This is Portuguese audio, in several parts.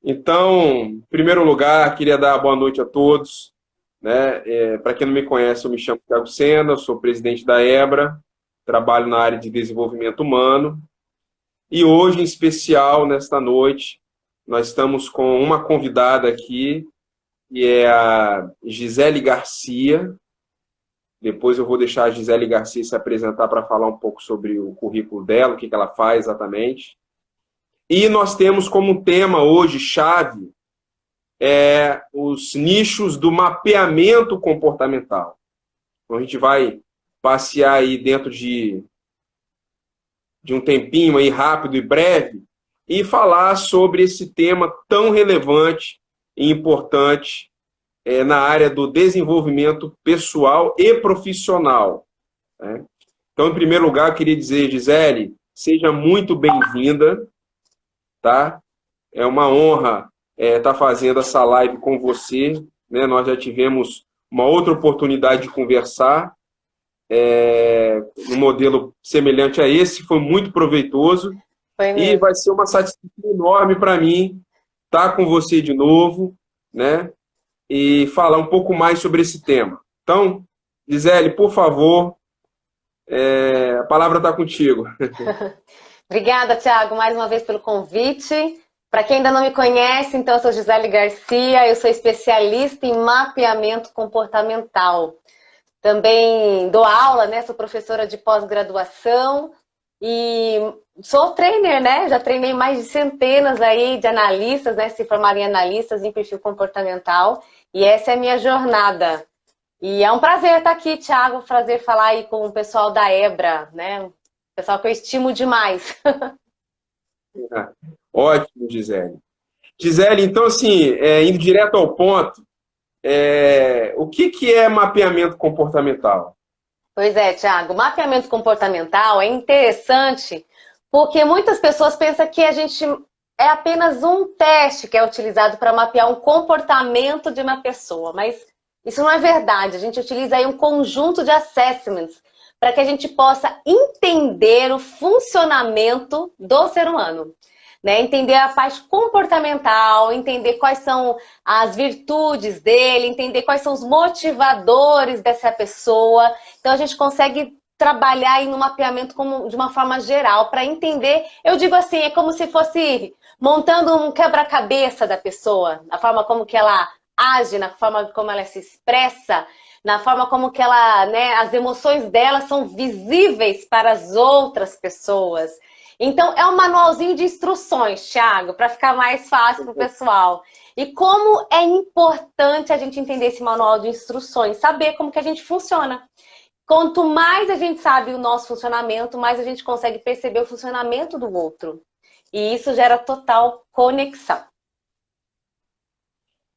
Então, em primeiro lugar, queria dar boa noite a todos, né? Para quem não me conhece, eu me chamo Thiago Sena, sou presidente da EBRA, trabalho na área de desenvolvimento humano. E hoje, em especial, nesta noite, nós estamos com uma convidada aqui, que é a Gisele Garcia. Depois eu vou deixar a Gisele Garcia se apresentar para falar um pouco sobre o currículo dela, o que ela faz exatamente. E nós temos como tema hoje, chave, os nichos do mapeamento comportamental. Então a gente vai passear aí dentro de um tempinho aí rápido e breve e falar sobre esse tema tão relevante e importante na área do desenvolvimento pessoal e profissional, né? Então, em primeiro lugar, eu queria dizer, Gisele, seja muito bem-vinda, tá? É uma honra estar fazendo essa live com você, né? Nós já tivemos uma outra oportunidade de conversar, um modelo semelhante a esse, foi muito proveitoso. Foi E mesmo. vai ser uma satisfação enorme para mim estar com você de novo, né? E falar um pouco mais sobre esse tema. Então, Gisele, por favor, a palavra está contigo. Obrigada, Thiago, mais uma vez pelo convite. Para quem ainda não me conhece, então eu sou Gisele Garcia, eu sou especialista em mapeamento comportamental. Também dou aula, né? Sou professora de pós-graduação e sou trainer, né? Já treinei mais de centenas aí de analistas, né? Se formaram em analistas em perfil comportamental. E essa é a minha jornada. E é um prazer estar aqui, Thiago, prazer falar aí com o pessoal da EBRA, né? Pessoal que eu estimo demais. Ótimo, Gisele. Gisele, então, assim, indo direto ao ponto, o que é mapeamento comportamental? Pois é, Thiago, mapeamento comportamental é interessante porque muitas pessoas pensam que a gente é apenas um teste que é utilizado para mapear um comportamento de uma pessoa, mas isso não é verdade. A gente utiliza aí um conjunto de assessments para que a gente possa entender o funcionamento do ser humano. Né? Entender a parte comportamental, entender quais são as virtudes dele, entender quais são os motivadores dessa pessoa. Então a gente consegue trabalhar aí no mapeamento de uma forma geral para entender. Eu digo assim, é como se fosse montando um quebra-cabeça da pessoa, a forma como que ela age, na forma como ela se expressa, na forma como que ela, né, as emoções dela são visíveis para as outras pessoas. Então, é um manualzinho de instruções, Thiago, para ficar mais fácil para o pessoal. E como é importante a gente entender esse manual de instruções, saber como que a gente funciona. Quanto mais a gente sabe o nosso funcionamento, mais a gente consegue perceber o funcionamento do outro. E isso gera total conexão.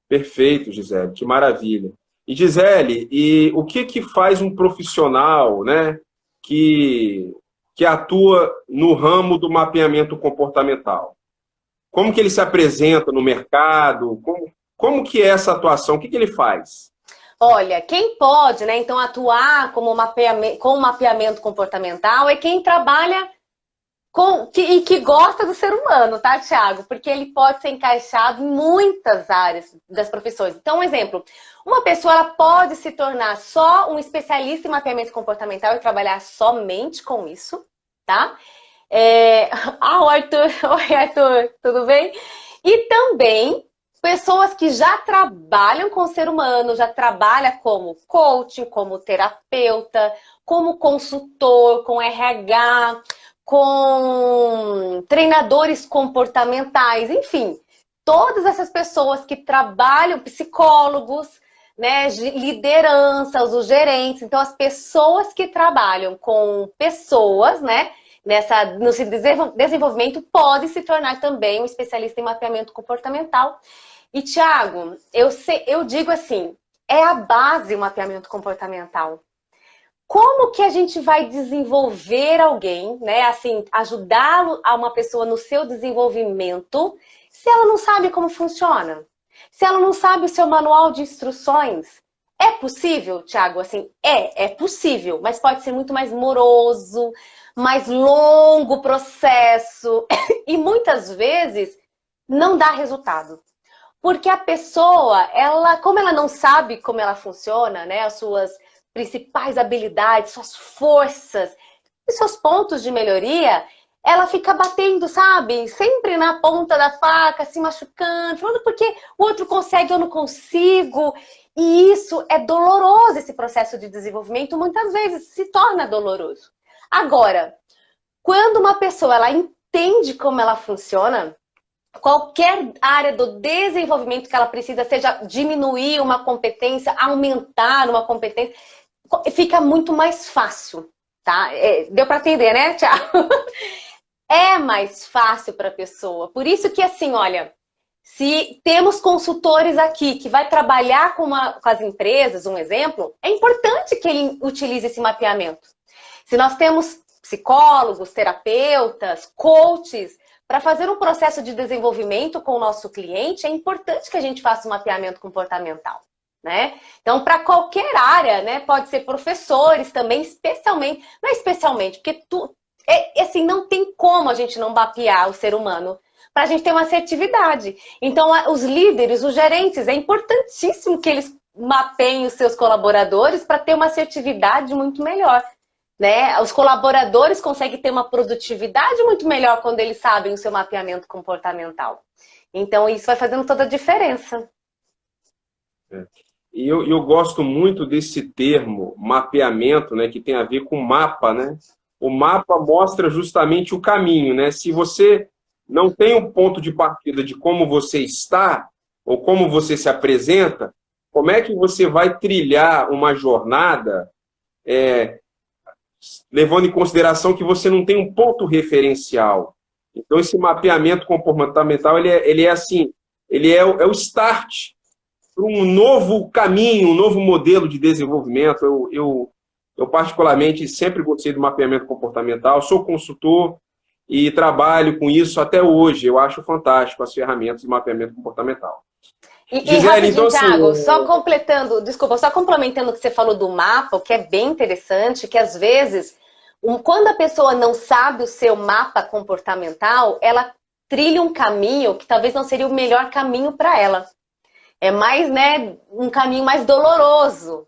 Perfeito, Gisele, que maravilha. E Gisele, o que faz um profissional, né, que, que atua no ramo do mapeamento comportamental? Como que ele se apresenta no mercado? Como que é essa atuação? O que ele faz? Olha, quem pode, né, então atuar como com mapeamento comportamental é quem trabalha e que gosta do ser humano, tá, Thiago? Porque ele pode ser encaixado em muitas áreas das profissões. Então, um exemplo, uma pessoa ela pode se tornar só um especialista em mapeamento comportamental e trabalhar somente com isso, tá? O Arthur. Oi, Arthur, tudo bem? E também pessoas que já trabalham com o ser humano, já trabalham como coaching, como terapeuta, como consultor, com RH, com treinadores comportamentais, enfim, todas essas pessoas que trabalham, psicólogos, né, lideranças, os gerentes, então as pessoas que trabalham com pessoas, né, no desenvolvimento podem se tornar também um especialista em mapeamento comportamental. E, Thiago, eu digo assim, é a base o mapeamento comportamental. Como que a gente vai desenvolver alguém, né? Assim, ajudá-lo a uma pessoa no seu desenvolvimento, se ela não sabe como funciona? Se ela não sabe o seu manual de instruções? É possível, Thiago? Assim, é possível, mas pode ser muito mais moroso, mais longo o processo. E muitas vezes não dá resultado. Porque a pessoa, como ela não sabe como ela funciona, né, as suas principais habilidades, suas forças, e seus pontos de melhoria, ela fica batendo, sabe? Sempre na ponta da faca, se machucando, falando porque o outro consegue, eu não consigo. E isso é doloroso, esse processo de desenvolvimento, muitas vezes se torna doloroso. Agora, quando uma pessoa ela entende como ela funciona, qualquer área do desenvolvimento que ela precisa, seja diminuir uma competência, aumentar uma competência, fica muito mais fácil, tá? Deu para entender, né, Thiago? É mais fácil para a pessoa. Por isso que, assim, olha, se temos consultores aqui que vai trabalhar com as empresas, um exemplo, é importante que ele utilize esse mapeamento. Se nós temos psicólogos, terapeutas, coaches, para fazer um processo de desenvolvimento com o nosso cliente, é importante que a gente faça um mapeamento comportamental, né? Então, para qualquer área, né? Pode ser professores também, especialmente, não é especialmente, porque assim, não tem como a gente não mapear o ser humano para a gente ter uma assertividade. Então, os líderes, os gerentes, é importantíssimo que eles mapeiem os seus colaboradores para ter uma assertividade muito melhor. Né? Os colaboradores conseguem ter uma produtividade muito melhor quando eles sabem o seu mapeamento comportamental. Então, isso vai fazendo toda a diferença. E eu gosto muito desse termo, mapeamento, né, que tem a ver com mapa, né? O mapa mostra justamente o caminho, né? Se você não tem um ponto de partida de como você está, ou como você se apresenta, como é que você vai trilhar uma jornada levando em consideração que você não tem um ponto referencial? Então, esse mapeamento comportamental, ele é assim, ele é o start para um novo caminho, um novo modelo de desenvolvimento. Eu particularmente, sempre gostei do mapeamento comportamental, sou consultor e trabalho com isso até hoje. Eu acho fantástico as ferramentas de mapeamento comportamental. Gisele, então, Thiago, só completando, desculpa, só complementando o que você falou do mapa, o que é bem interessante, que às vezes, quando a pessoa não sabe o seu mapa comportamental, ela trilha um caminho que talvez não seria o melhor caminho para ela. É mais, né, um caminho mais doloroso.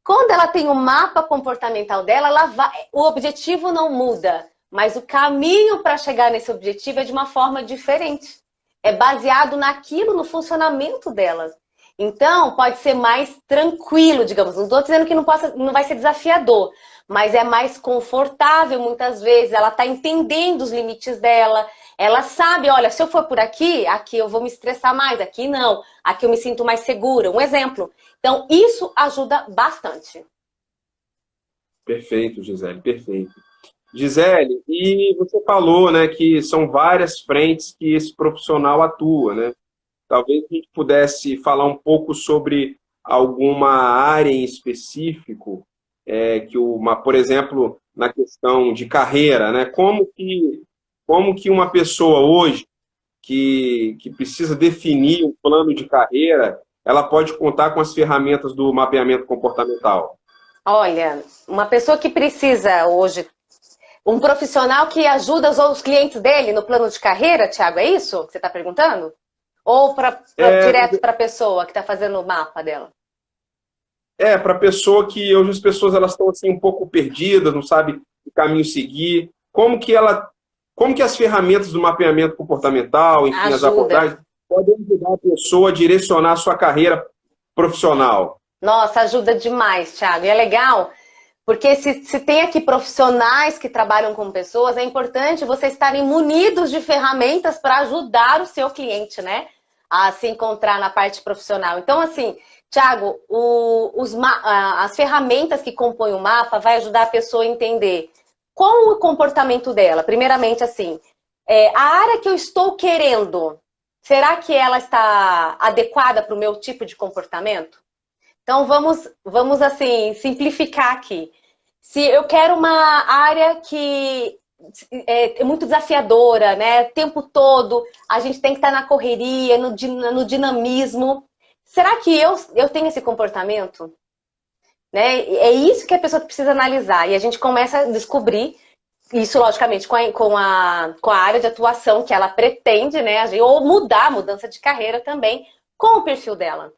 Quando ela tem o mapa comportamental dela, o objetivo não muda, mas o caminho para chegar nesse objetivo é de uma forma diferente. É baseado naquilo, no funcionamento dela. Então, pode ser mais tranquilo, digamos. Não estou dizendo que não vai ser desafiador, mas é mais confortável muitas vezes. Ela está entendendo os limites dela. Ela sabe, olha, se eu for por aqui, aqui eu vou me estressar mais, aqui não. Aqui eu me sinto mais segura. Um exemplo. Então, isso ajuda bastante. Perfeito, Gisele, perfeito. Gisele, e você falou, né, que são várias frentes que esse profissional atua, né? Talvez a gente pudesse falar um pouco sobre alguma área em específico, por exemplo, na questão de carreira, né? Como que uma pessoa hoje que precisa definir um plano de carreira, ela pode contar com as ferramentas do mapeamento comportamental? Olha, uma pessoa que precisa hoje, um profissional que ajuda os clientes dele no plano de carreira, Thiago, é isso que você está perguntando? Ou direto para a pessoa que está fazendo o mapa dela? Para a pessoa que hoje as pessoas elas estão assim, um pouco perdidas, não sabem o caminho seguir. Como que as ferramentas do mapeamento comportamental, enfim, as abordagens, podem ajudar a pessoa a direcionar a sua carreira profissional? Nossa, ajuda demais, Thiago. E é legal, porque se tem aqui profissionais que trabalham com pessoas, é importante vocês estarem munidos de ferramentas para ajudar o seu cliente, né? A se encontrar na parte profissional. Então, assim, Thiago, as ferramentas que compõem o mapa vai ajudar a pessoa a entender qual o comportamento dela. Primeiramente, assim, a área que eu estou querendo, será que ela está adequada para o meu tipo de comportamento? Então, vamos assim, simplificar aqui. Se eu quero uma área que é muito desafiadora, né? O tempo todo a gente tem que estar na correria, no dinamismo. Será que eu tenho esse comportamento? Né? É isso que a pessoa precisa analisar. E a gente começa a descobrir isso, logicamente, com a área de atuação que ela pretende, né? Ou mudança de carreira também, com o perfil dela.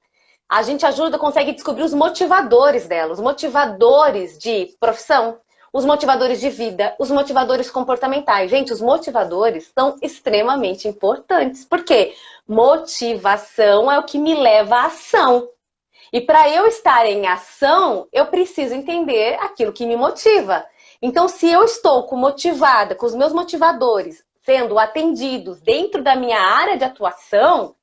A gente ajuda, consegue descobrir os motivadores dela, os motivadores de profissão, os motivadores de vida, os motivadores comportamentais. Gente, os motivadores são extremamente importantes. Por quê? Motivação é o que me leva à ação. E para eu estar em ação, eu preciso entender aquilo que me motiva. Então, se eu estou motivada, com os meus motivadores sendo atendidos dentro da minha área de atuação,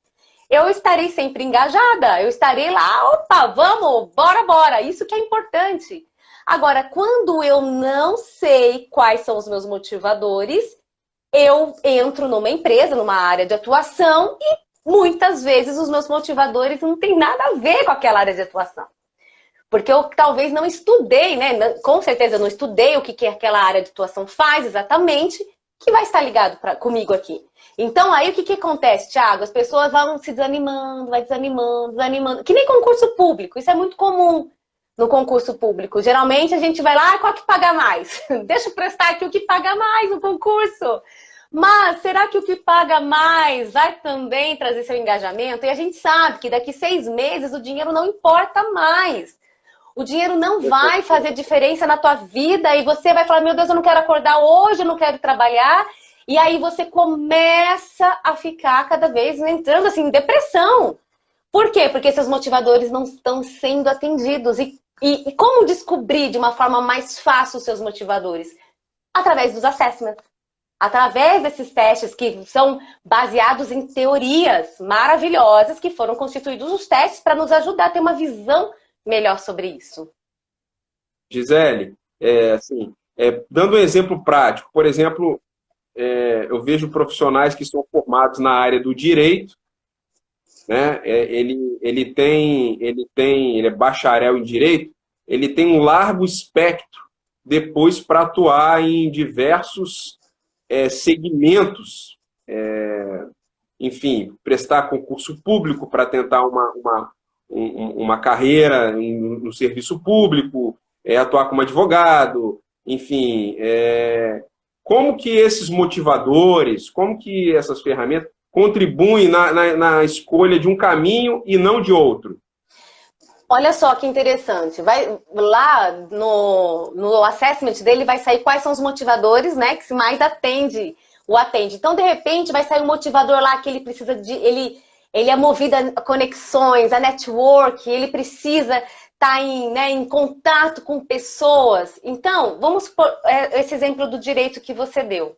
eu estarei sempre engajada. Eu estarei lá, opa, vamos, bora. Isso que é importante. Agora, quando eu não sei quais são os meus motivadores, eu entro numa empresa, numa área de atuação e muitas vezes os meus motivadores não têm nada a ver com aquela área de atuação. Porque eu talvez não estudei, né? Com certeza eu não estudei o que aquela área de atuação faz exatamente, que vai estar ligado comigo aqui. Então, aí o que acontece, Thiago? As pessoas vão se desanimando, vai desanimando. Que nem concurso público, isso é muito comum no concurso público. Geralmente a gente vai lá, qual que paga mais? Deixa eu prestar aqui o que paga mais no concurso. Mas será que o que paga mais vai também trazer seu engajamento? E a gente sabe que daqui 6 meses o dinheiro não importa mais. O dinheiro não vai fazer diferença na tua vida e você vai falar, meu Deus, eu não quero acordar hoje, eu não quero trabalhar. E aí você começa a ficar cada vez entrando assim, em depressão. Por quê? Porque seus motivadores não estão sendo atendidos. E como descobrir de uma forma mais fácil os seus motivadores? Através dos assessments. Através desses testes que são baseados em teorias maravilhosas que foram constituídos os testes para nos ajudar a ter uma visão melhor sobre isso. Gisele, dando um exemplo prático, por exemplo, eu vejo profissionais que são formados na área do direito, né? Ele é bacharel em direito, ele tem um largo espectro depois para atuar em diversos segmentos, enfim, prestar concurso público para tentar uma carreira no serviço público, atuar como advogado, enfim. Como que esses motivadores, como que essas ferramentas contribuem na escolha de um caminho e não de outro? Olha só que interessante. Lá no assessment dele vai sair quais são os motivadores, né, que mais atende. Então, de repente, vai sair um motivador lá que ele precisa de... Ele é movido a conexões, a network, ele precisa estar em contato com pessoas. Então, vamos por esse exemplo do direito que você deu.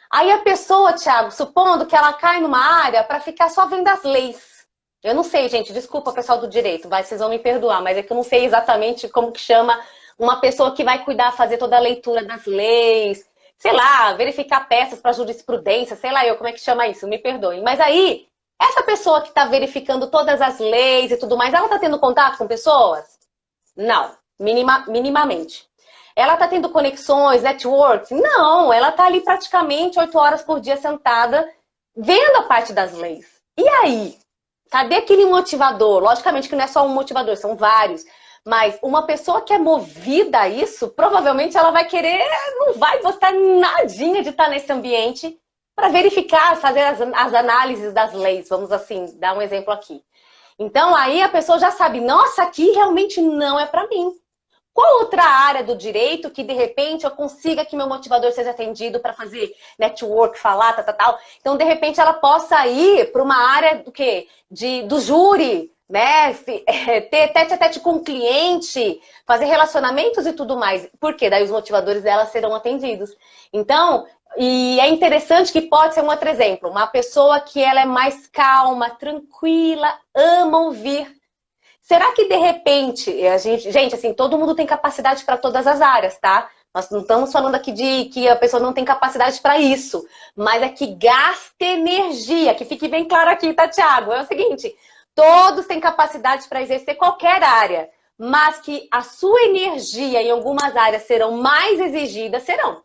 Aí a pessoa, Thiago, supondo que ela cai numa área para ficar só vendo as leis. Eu não sei, gente, desculpa, pessoal do direito, vocês vão me perdoar, mas é que eu não sei exatamente como que chama uma pessoa que vai cuidar, fazer toda a leitura das leis, sei lá, verificar peças para jurisprudência, sei lá eu como é que chama isso, me perdoem. Mas aí, essa pessoa que está verificando todas as leis e tudo mais, ela está tendo contato com pessoas? Não, minimamente. Ela está tendo conexões, networks? Não, ela está ali praticamente 8 horas por dia sentada, vendo a parte das leis. E aí? Cadê aquele motivador? Logicamente que não é só um motivador, são vários. Mas uma pessoa que é movida a isso, provavelmente ela vai querer, não vai gostar nadinha de estar nesse ambiente para verificar, fazer as análises das leis, vamos assim, dar um exemplo aqui. Então aí a pessoa já sabe, nossa, aqui realmente não é para mim. Qual outra área do direito que, de repente, eu consiga que meu motivador seja atendido para fazer network, falar, tal. Então, de repente, ela possa ir para uma área do quê? Do júri, né? Ter tete-a-tete com o cliente, fazer relacionamentos e tudo mais. Por quê? Daí os motivadores dela serão atendidos. Então, e é interessante que pode ser um outro exemplo. Uma pessoa que ela é mais calma, tranquila, ama ouvir. Será que, de repente, gente, assim, todo mundo tem capacidade para todas as áreas, tá? Nós não estamos falando aqui de que a pessoa não tem capacidade para isso, mas é que gasta energia, que fique bem claro aqui, tá, Thiago? É o seguinte, todos têm capacidade para exercer qualquer área, mas que a sua energia em algumas áreas serão mais exigidas, serão.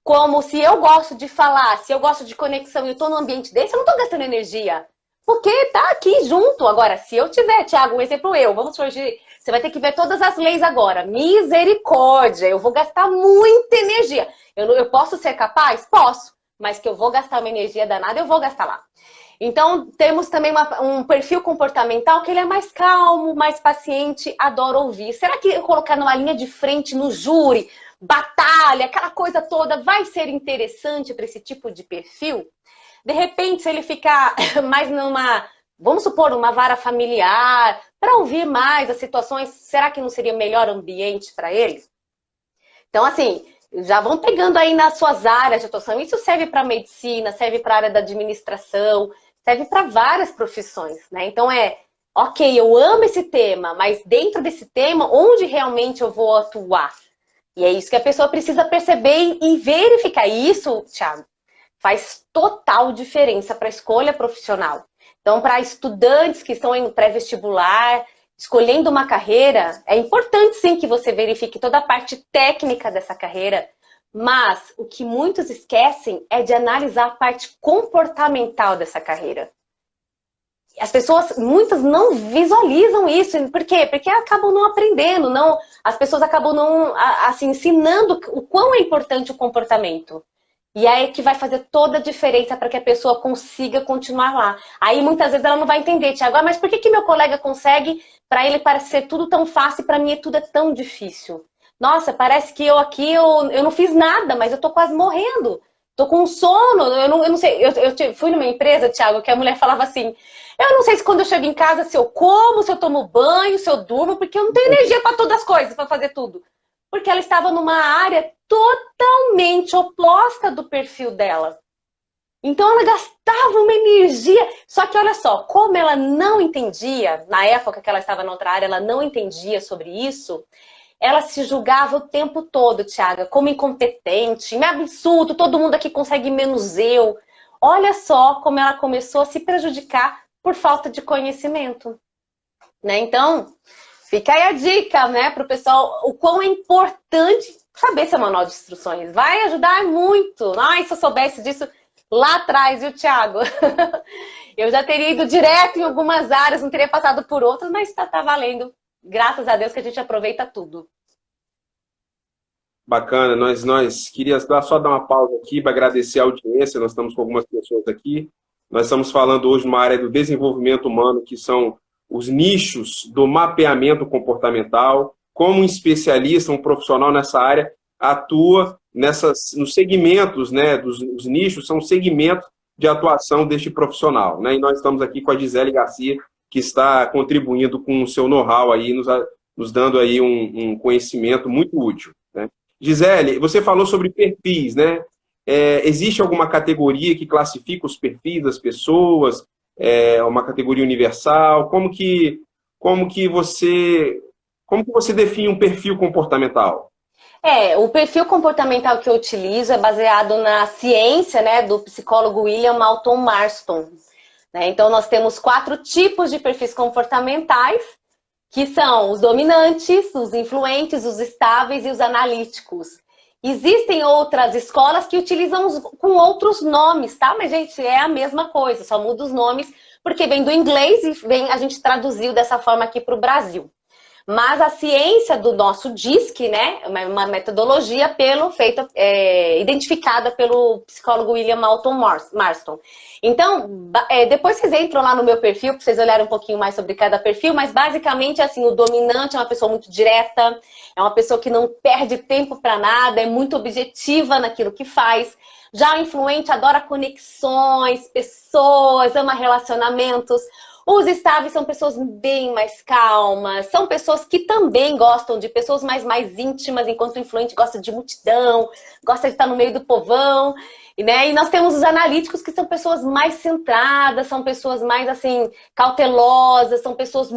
Como se eu gosto de falar, se eu gosto de conexão e eu estou num ambiente desse, eu não estou gastando energia. porque tá aqui junto. Agora, se eu tiver, Thiago, um exemplo vamos surgir, você vai ter que ver todas as leis agora. Misericórdia, eu vou gastar muita energia. Eu posso ser capaz? Posso. Mas que eu vou gastar uma energia danada, eu vou gastar lá. Então, temos também um perfil comportamental que ele é mais calmo, mais paciente, adora ouvir. Será que eu colocar numa linha de frente no júri, batalha, aquela coisa toda, vai ser interessante para esse tipo de perfil? De repente, se ele ficar mais vamos supor, uma vara familiar, para ouvir mais as situações, será que não seria o melhor ambiente para ele? Então, assim, já vão pegando aí nas suas áreas de atuação. Isso serve para medicina, serve para a área da administração, serve para várias profissões, né? Então ok, eu amo esse tema, mas dentro desse tema, onde realmente eu vou atuar? E é isso que a pessoa precisa perceber e verificar. E isso, Thiago, faz total diferença para a escolha profissional. Então, para estudantes que estão em pré-vestibular, escolhendo uma carreira, é importante sim que você verifique toda a parte técnica dessa carreira, mas o que muitos esquecem é de analisar a parte comportamental dessa carreira. As pessoas, muitas não visualizam isso. Por quê? Porque acabam não aprendendo, as pessoas acabam não assim, ensinando o quão é importante o comportamento. E aí que vai fazer toda a diferença para que a pessoa consiga continuar lá. Aí muitas vezes ela não vai entender, Thiago, mas por que meu colega consegue, para ele parece ser tudo tão fácil e para mim tudo é tão difícil? Nossa, parece que eu aqui eu não fiz nada, mas eu tô quase morrendo. Tô com sono, eu não sei. Eu fui numa empresa, Thiago, que a mulher falava assim, eu não sei se quando eu chego em casa, se eu como, se eu tomo banho, se eu durmo, porque eu não tenho energia para todas as coisas, para fazer tudo. Porque ela estava numa área totalmente oposta do perfil dela. Então ela gastava uma energia. Só que olha só, como ela não entendia, na época que ela estava na outra área, ela não entendia sobre isso, ela se julgava o tempo todo, Thiago, como incompetente, me absurdo, todo mundo aqui consegue menos eu. Olha só como ela começou a se prejudicar por falta de conhecimento, né? Então, fica aí a dica, né, para o pessoal, o quão é importante saber seu manual de instruções. Vai ajudar muito. Ai, se eu soubesse disso lá atrás, viu, Thiago? Eu já teria ido direto em algumas áreas, não teria passado por outras, mas tá valendo. Graças a Deus que a gente aproveita tudo. Bacana, nós queríamos só dar uma pausa aqui para agradecer a audiência, nós estamos com algumas pessoas aqui. Nós estamos falando hoje numa área do desenvolvimento humano, que são os nichos do mapeamento comportamental. Como um especialista, um profissional nessa área, atua nos segmentos, né, os nichos são segmentos de atuação deste profissional, né? E nós estamos aqui com a Gisele Garcia, que está contribuindo com o seu know-how aí, nos dando aí um conhecimento muito útil, né? Gisele, você falou sobre perfis, né? Existe alguma categoria que classifica os perfis das pessoas? Uma categoria universal? Como que você define um perfil comportamental? O perfil comportamental que eu utilizo é baseado na ciência, né, do psicólogo William Moulton Marston, né? Então, nós temos 4 tipos de perfis comportamentais, que são os dominantes, os influentes, os estáveis e os analíticos. Existem outras escolas que utilizam com outros nomes, tá? Mas, gente, é a mesma coisa, só muda os nomes, porque vem do inglês e a gente traduziu dessa forma aqui para o Brasil. Mas a ciência do nosso DISC, né, uma metodologia identificada pelo psicólogo William Moulton Marston. Então, depois vocês entram lá no meu perfil, para vocês olharem um pouquinho mais sobre cada perfil, mas basicamente, assim, o dominante é uma pessoa muito direta, é uma pessoa que não perde tempo para nada, é muito objetiva naquilo que faz. Já o influente adora conexões, pessoas, ama relacionamentos. Os estáveis são pessoas bem mais calmas, são pessoas que também gostam de pessoas mais íntimas, enquanto o influente gosta de multidão, gosta de estar no meio do povão, né? E nós temos os analíticos, que são pessoas mais centradas, são pessoas mais, assim, cautelosas, são pessoas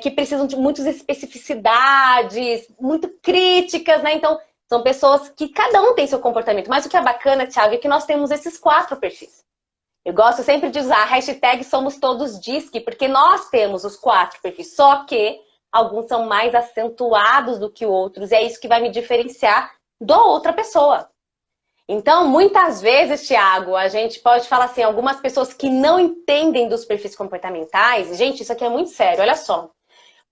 que precisam de muitas especificidades, muito críticas, né? Então, são pessoas que cada um tem seu comportamento. Mas o que é bacana, Thiago, é que nós temos esses 4 perfis. Eu gosto sempre de usar a hashtag Somos Todos DISC, porque nós temos os 4 perfis, só que alguns são mais acentuados do que outros, e é isso que vai me diferenciar da outra pessoa. Então, muitas vezes, Thiago, a gente pode falar assim, algumas pessoas que não entendem dos perfis comportamentais, gente, isso aqui é muito sério, olha só.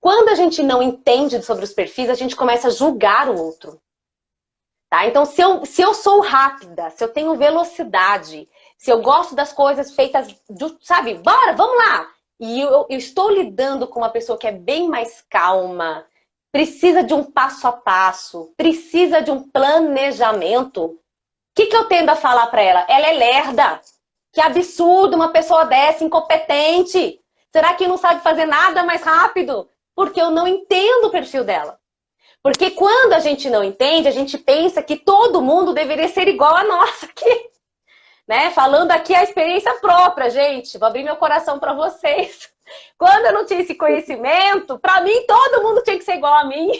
Quando a gente não entende sobre os perfis, a gente começa a julgar o outro. Tá? Então, se eu sou rápida, se eu tenho velocidade, se eu gosto das coisas feitas, sabe, bora, vamos lá. E eu estou lidando com uma pessoa que é bem mais calma, precisa de um passo a passo, precisa de um planejamento. O que eu tendo a falar para ela? Ela é lerda. Que absurdo uma pessoa dessa, incompetente. Será que não sabe fazer nada mais rápido? Porque eu não entendo o perfil dela. Porque quando a gente não entende, a gente pensa que todo mundo deveria ser igual a nós aqui. Né? Falando aqui a experiência própria, gente. Vou abrir meu coração para vocês. Quando eu não tinha esse conhecimento, para mim todo mundo tinha que ser igual a mim.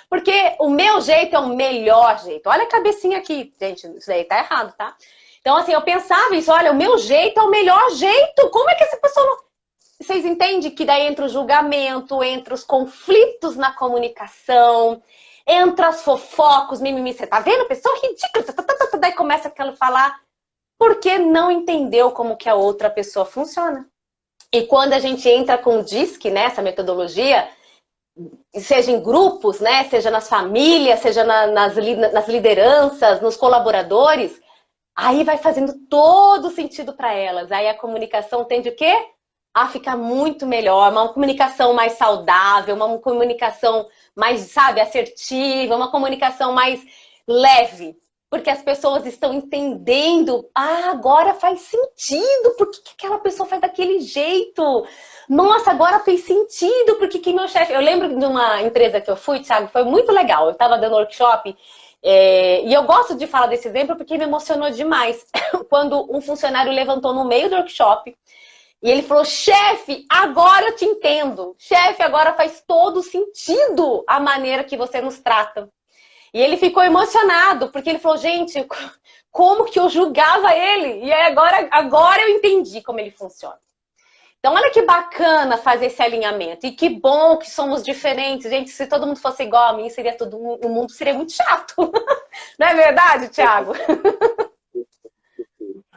Porque o meu jeito é o melhor jeito. Olha a cabecinha aqui. Gente, isso daí tá errado, tá? Então, assim, eu pensava isso. Olha, o meu jeito é o melhor jeito. Como é que essa pessoa não... Vocês entendem que daí entra o julgamento, entra os conflitos na comunicação, entra as fofocos, mimimi, você tá vendo? Pessoa ridícula, daí começa aquela falar, porque não entendeu como que a outra pessoa funciona. E quando a gente entra com o DISC, né, essa metodologia, seja em grupos, né, seja nas famílias, seja nas lideranças, nos colaboradores, aí vai fazendo todo sentido para elas. Aí a comunicação tende o quê? A ficar muito melhor, uma comunicação mais saudável, uma comunicação mais, sabe, assertiva, uma comunicação mais leve. Porque as pessoas estão entendendo, agora faz sentido, por que aquela pessoa faz daquele jeito? Nossa, agora fez sentido, porque que meu chefe... Eu lembro de uma empresa que eu fui, Thiago, foi muito legal, eu estava dando workshop, e eu gosto de falar desse exemplo porque me emocionou demais. Quando um funcionário levantou no meio do workshop, e ele falou, chefe, agora eu te entendo. Chefe, agora faz todo sentido a maneira que você nos trata. E ele ficou emocionado, porque ele falou, gente, como que eu julgava ele? E aí agora eu entendi como ele funciona. Então, olha que bacana fazer esse alinhamento. E que bom que somos diferentes. Gente, se todo mundo fosse igual a mim, o mundo seria muito chato. Não é verdade, Thiago?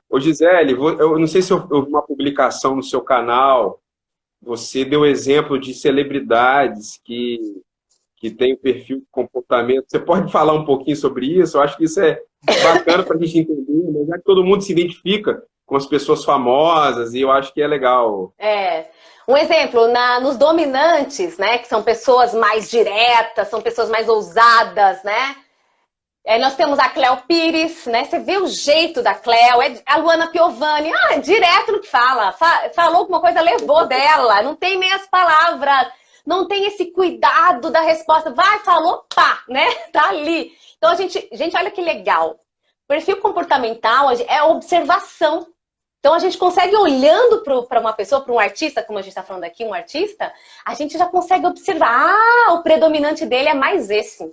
Ô, Gisele, eu não sei se eu vi uma publicação no seu canal, você deu exemplo de celebridades que tem o perfil de comportamento. Você pode falar um pouquinho sobre isso? Eu acho que isso é bacana para a gente entender, né? Já que todo mundo se identifica com as pessoas famosas, e eu acho que é legal. Um exemplo, nos dominantes, né, que são pessoas mais diretas, são pessoas mais ousadas, né? Nós temos a Cléo Pires, né? Você vê o jeito da Cléo, a Luana Piovani, direto no que fala. Falou alguma coisa, levou dela, não tem nem as palavras, não tem esse cuidado da resposta. Vai, falou, pá, né? Tá ali. Então, gente, olha que legal. Perfil comportamental é observação. Então, a gente consegue, olhando para uma pessoa, para um artista, como a gente está falando aqui, um artista, a gente já consegue observar, o predominante dele é mais esse.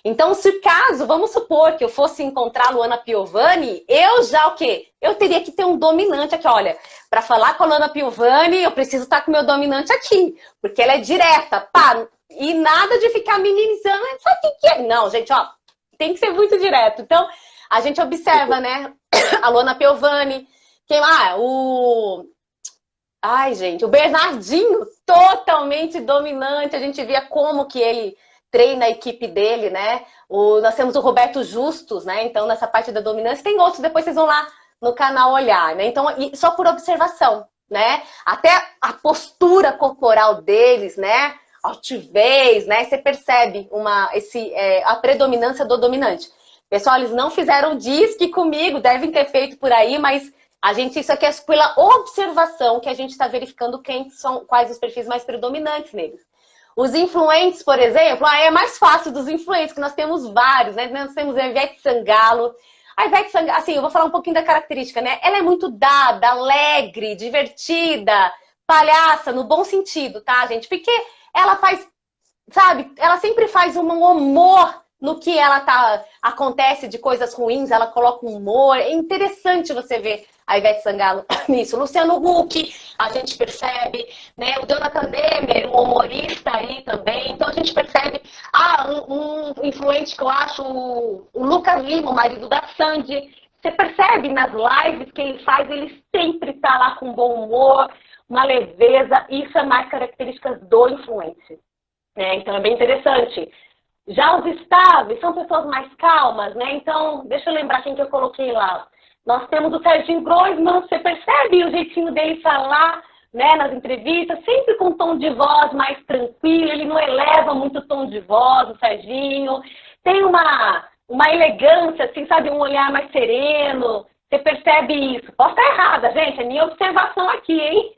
Então, se caso, vamos supor que eu fosse encontrar a Luana Piovani, eu já o quê? Eu teria que ter um dominante aqui, olha, para falar com a Luana Piovani, eu preciso estar com o meu dominante aqui, porque ela é direta, pá, e nada de ficar minimizando, sabe o que é? Não, gente, ó, tem que ser muito direto. Então, a gente observa, né, a Luana Piovani, o Bernardinho, totalmente dominante, a gente via como que ele treina a equipe dele, né? Nós temos o Roberto Justus, né? Então, nessa parte da dominância, tem outros, depois vocês vão lá no canal olhar, né? Então, só por observação, né? Até a postura corporal deles, né? Altivez, né? Você percebe a predominância do dominante. Pessoal, eles não fizeram disque comigo, devem ter feito por aí, mas isso aqui é pela observação que a gente está verificando quais os perfis mais predominantes neles. Os influentes, por exemplo, é mais fácil dos influentes, que nós temos vários, né? Nós temos a Ivete Sangalo. A Ivete Sangalo, assim, eu vou falar um pouquinho da característica, né? Ela é muito dada, alegre, divertida, palhaça, no bom sentido, tá, gente? Porque ela faz, sabe, ela sempre faz um humor no que acontece de coisas ruins, ela coloca um humor. É interessante você ver a Ivete Sangalo nisso. Luciano Huck, a gente percebe, né? O Jonathan Demer, um humorista aí também. Então a gente percebe, um influente que eu acho, o Lucas Lima, o marido da Sandy. Você percebe nas lives que ele faz, ele sempre está lá com bom humor, uma leveza. Isso é mais características do influente. Né? Então é bem interessante. Já os estáveis são pessoas mais calmas, né? Então, deixa eu lembrar quem que eu coloquei lá. Nós temos o Serginho Groisman, você percebe o jeitinho dele falar, né, nas entrevistas, sempre com um tom de voz mais tranquilo, ele não eleva muito o tom de voz, o Serginho. Tem uma elegância, assim, sabe, um olhar mais sereno. Você percebe isso. Posso estar errada, gente, é minha observação aqui, hein?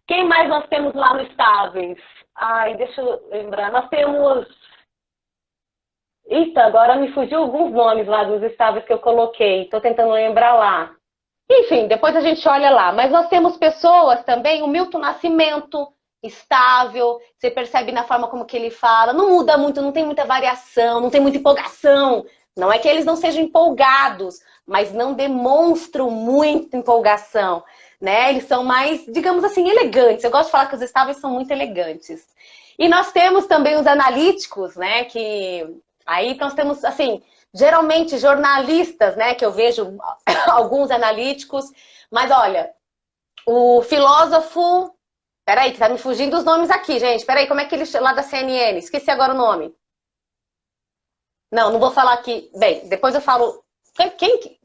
Quem mais nós temos lá no Estáveis? Ai, deixa eu lembrar. Nós temos... Eita, agora me fugiu alguns nomes lá dos estáveis que eu coloquei. Estou tentando lembrar lá. Enfim, depois a gente olha lá. Mas nós temos pessoas também, o Milton Nascimento, estável. Você percebe na forma como que ele fala. Não muda muito, não tem muita variação, não tem muita empolgação. Não é que eles não sejam empolgados, mas não demonstram muita empolgação. Né? Eles são mais, digamos assim, elegantes. Eu gosto de falar que os estáveis são muito elegantes. E nós temos também os analíticos, né? Que... Aí nós temos, assim, geralmente jornalistas, né, que eu vejo alguns analíticos, mas olha, o filósofo, peraí, que tá me fugindo os nomes aqui, gente, peraí, como é que ele chama, lá da CNN, esqueci agora o nome. Não vou falar aqui, bem, depois eu falo, quem?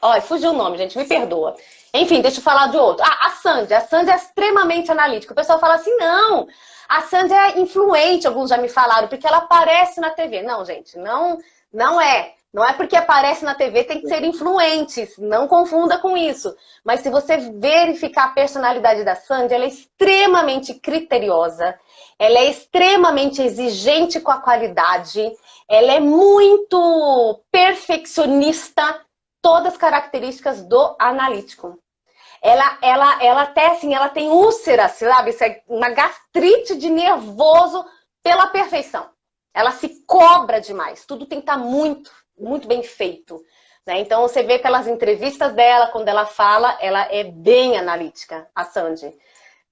Olha, fugiu o nome, gente, me perdoa. Enfim, deixa eu falar de outro. A Sandy é extremamente analítica, o pessoal fala assim, não... A Sandy é influente, alguns já me falaram, porque ela aparece na TV. Não, gente, não é. Não é porque aparece na TV tem que ser influente, não confunda com isso. Mas se você verificar a personalidade da Sandy, ela é extremamente criteriosa, ela é extremamente exigente com a qualidade, ela é muito perfeccionista, todas as características do analítico. Ela até assim, ela tem úlcera, sabe? Isso é uma gastrite de nervoso pela perfeição. Ela se cobra demais. Tudo tem que estar muito, muito bem feito. Né? Então você vê pelas entrevistas dela, quando ela fala, ela é bem analítica, a Sandy.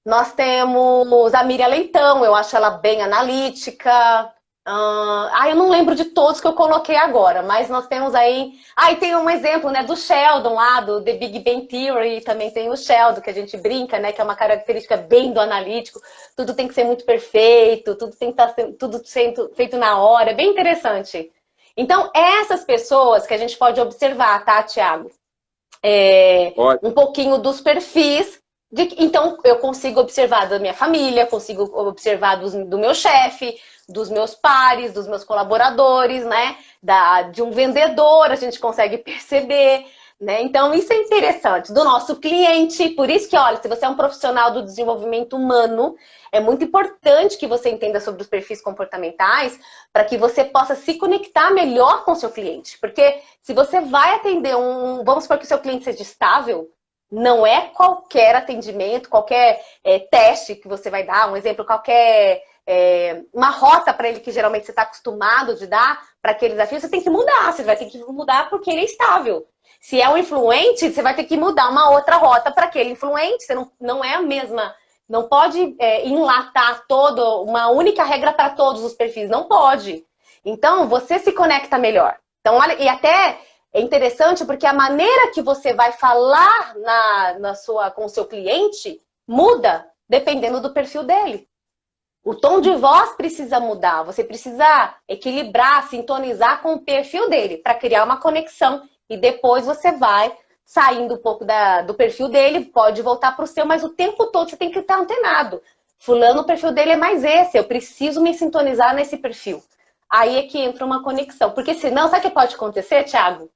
Nós temos a Miriam Leitão, eu acho ela bem analítica. Eu não lembro de todos que eu coloquei agora, mas nós temos aí... e tem um exemplo, né, do Sheldon lá, do The Big Bang Theory, também tem o Sheldon, que a gente brinca, né, que é uma característica bem do analítico, tudo tem que ser muito perfeito, tudo tem que estar tudo sendo feito na hora, é bem interessante. Então, essas pessoas que a gente pode observar, tá, Thiago? Um pouquinho dos perfis, então eu consigo observar da minha família, consigo observar do meu chefe, dos meus pares, dos meus colaboradores, né? De um vendedor, a gente consegue perceber, né? Então, isso é interessante. Do nosso cliente, por isso que, olha, se você é um profissional do desenvolvimento humano, é muito importante que você entenda sobre os perfis comportamentais para que você possa se conectar melhor com o seu cliente. Porque se você vai atender vamos supor que o seu cliente seja estável, não é qualquer atendimento, qualquer teste que você vai dar, um exemplo, qualquer... uma rota para ele que geralmente você está acostumado de dar para aquele desafio, você tem que mudar, você vai ter que mudar porque ele é estável. Se é um influente, você vai ter que mudar uma outra rota para aquele influente, você não é a mesma, não pode enlatar uma única regra para todos os perfis, não pode. Então, você se conecta melhor. Então, olha, e até é interessante porque a maneira que você vai falar com o seu cliente muda dependendo do perfil dele. O tom de voz precisa mudar, você precisa equilibrar, sintonizar com o perfil dele para criar uma conexão. E depois você vai saindo um pouco do perfil dele, pode voltar para o seu, mas o tempo todo você tem que estar antenado. Fulano, o perfil dele é mais esse, eu preciso me sintonizar nesse perfil. Aí é que entra uma conexão. Porque senão, sabe o que pode acontecer, Thiago?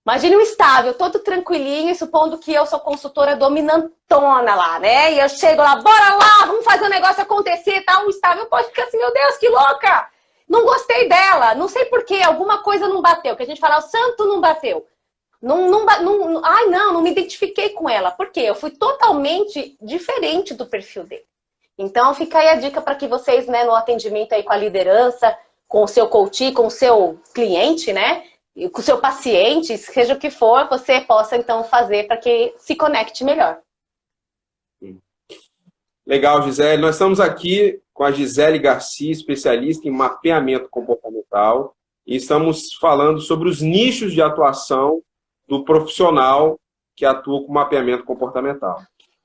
Imagine um estável, todo tranquilinho, supondo que eu sou consultora dominantona lá, né? E eu chego lá, bora lá, vamos fazer o negócio acontecer, tá? Um estável pode ficar assim, meu Deus, que louca! Não gostei dela, não sei porquê, alguma coisa não bateu. Que a gente fala, o santo não bateu. Não me identifiquei com ela. Por quê? Eu fui totalmente diferente do perfil dele. Então, fica aí a dica para que vocês, né, no atendimento aí com a liderança, com o seu coach, com o seu cliente, né? com o seu paciente, seja o que for, você possa então fazer para que se conecte melhor. Legal, Gisele. Nós estamos aqui com a Gisele Garcia, especialista em mapeamento comportamental, e estamos falando sobre os nichos de atuação do profissional que atua com mapeamento comportamental.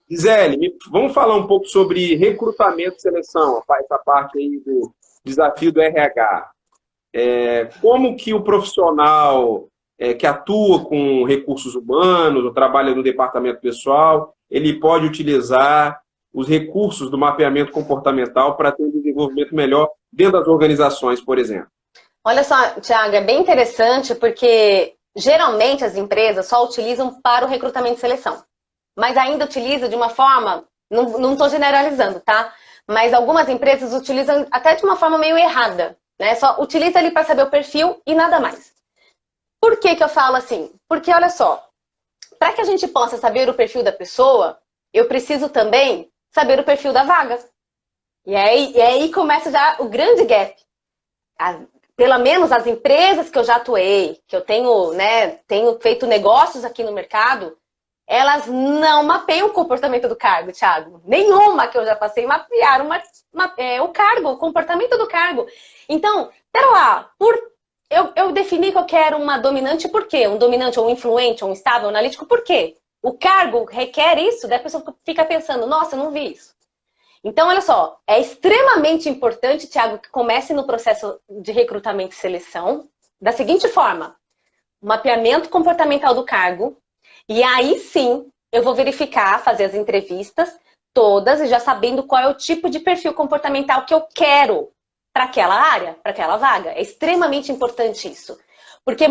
Gisele, vamos falar um pouco sobre recrutamento e seleção, essa parte aí do desafio do RH. Como que o profissional que atua com recursos humanos, ou trabalha no departamento pessoal, ele pode utilizar os recursos do mapeamento comportamental para ter um desenvolvimento melhor dentro das organizações, por exemplo? Olha só, Thiago, é bem interessante porque geralmente as empresas só utilizam para o recrutamento e seleção. Mas ainda utiliza de uma forma, não estou generalizando, tá? Mas algumas empresas utilizam até de uma forma meio errada, né? Só utiliza ali para saber o perfil e nada mais. Por que que eu falo assim? Porque, olha só, para que a gente possa saber o perfil da pessoa, eu preciso também saber o perfil da vaga. E aí começa já o grande gap. Pelo menos as empresas que eu já atuei, que eu tenho, né, tenho feito negócios aqui no mercado, elas não mapeiam o comportamento do cargo, Thiago. Nenhuma que eu já passei mapearam o cargo, o comportamento do cargo. Então, pera lá, eu defini que eu quero uma dominante por quê? Um dominante ou um influente ou um estável analítico por quê? O cargo requer isso, daí a pessoa fica pensando, nossa, eu não vi isso. Então, olha só, é extremamente importante, Thiago, que comece no processo de recrutamento e seleção da seguinte forma: mapeamento comportamental do cargo, e aí sim eu vou verificar, fazer as entrevistas todas e já sabendo qual é o tipo de perfil comportamental que eu quero para aquela área, para aquela vaga. É extremamente importante isso. Porque,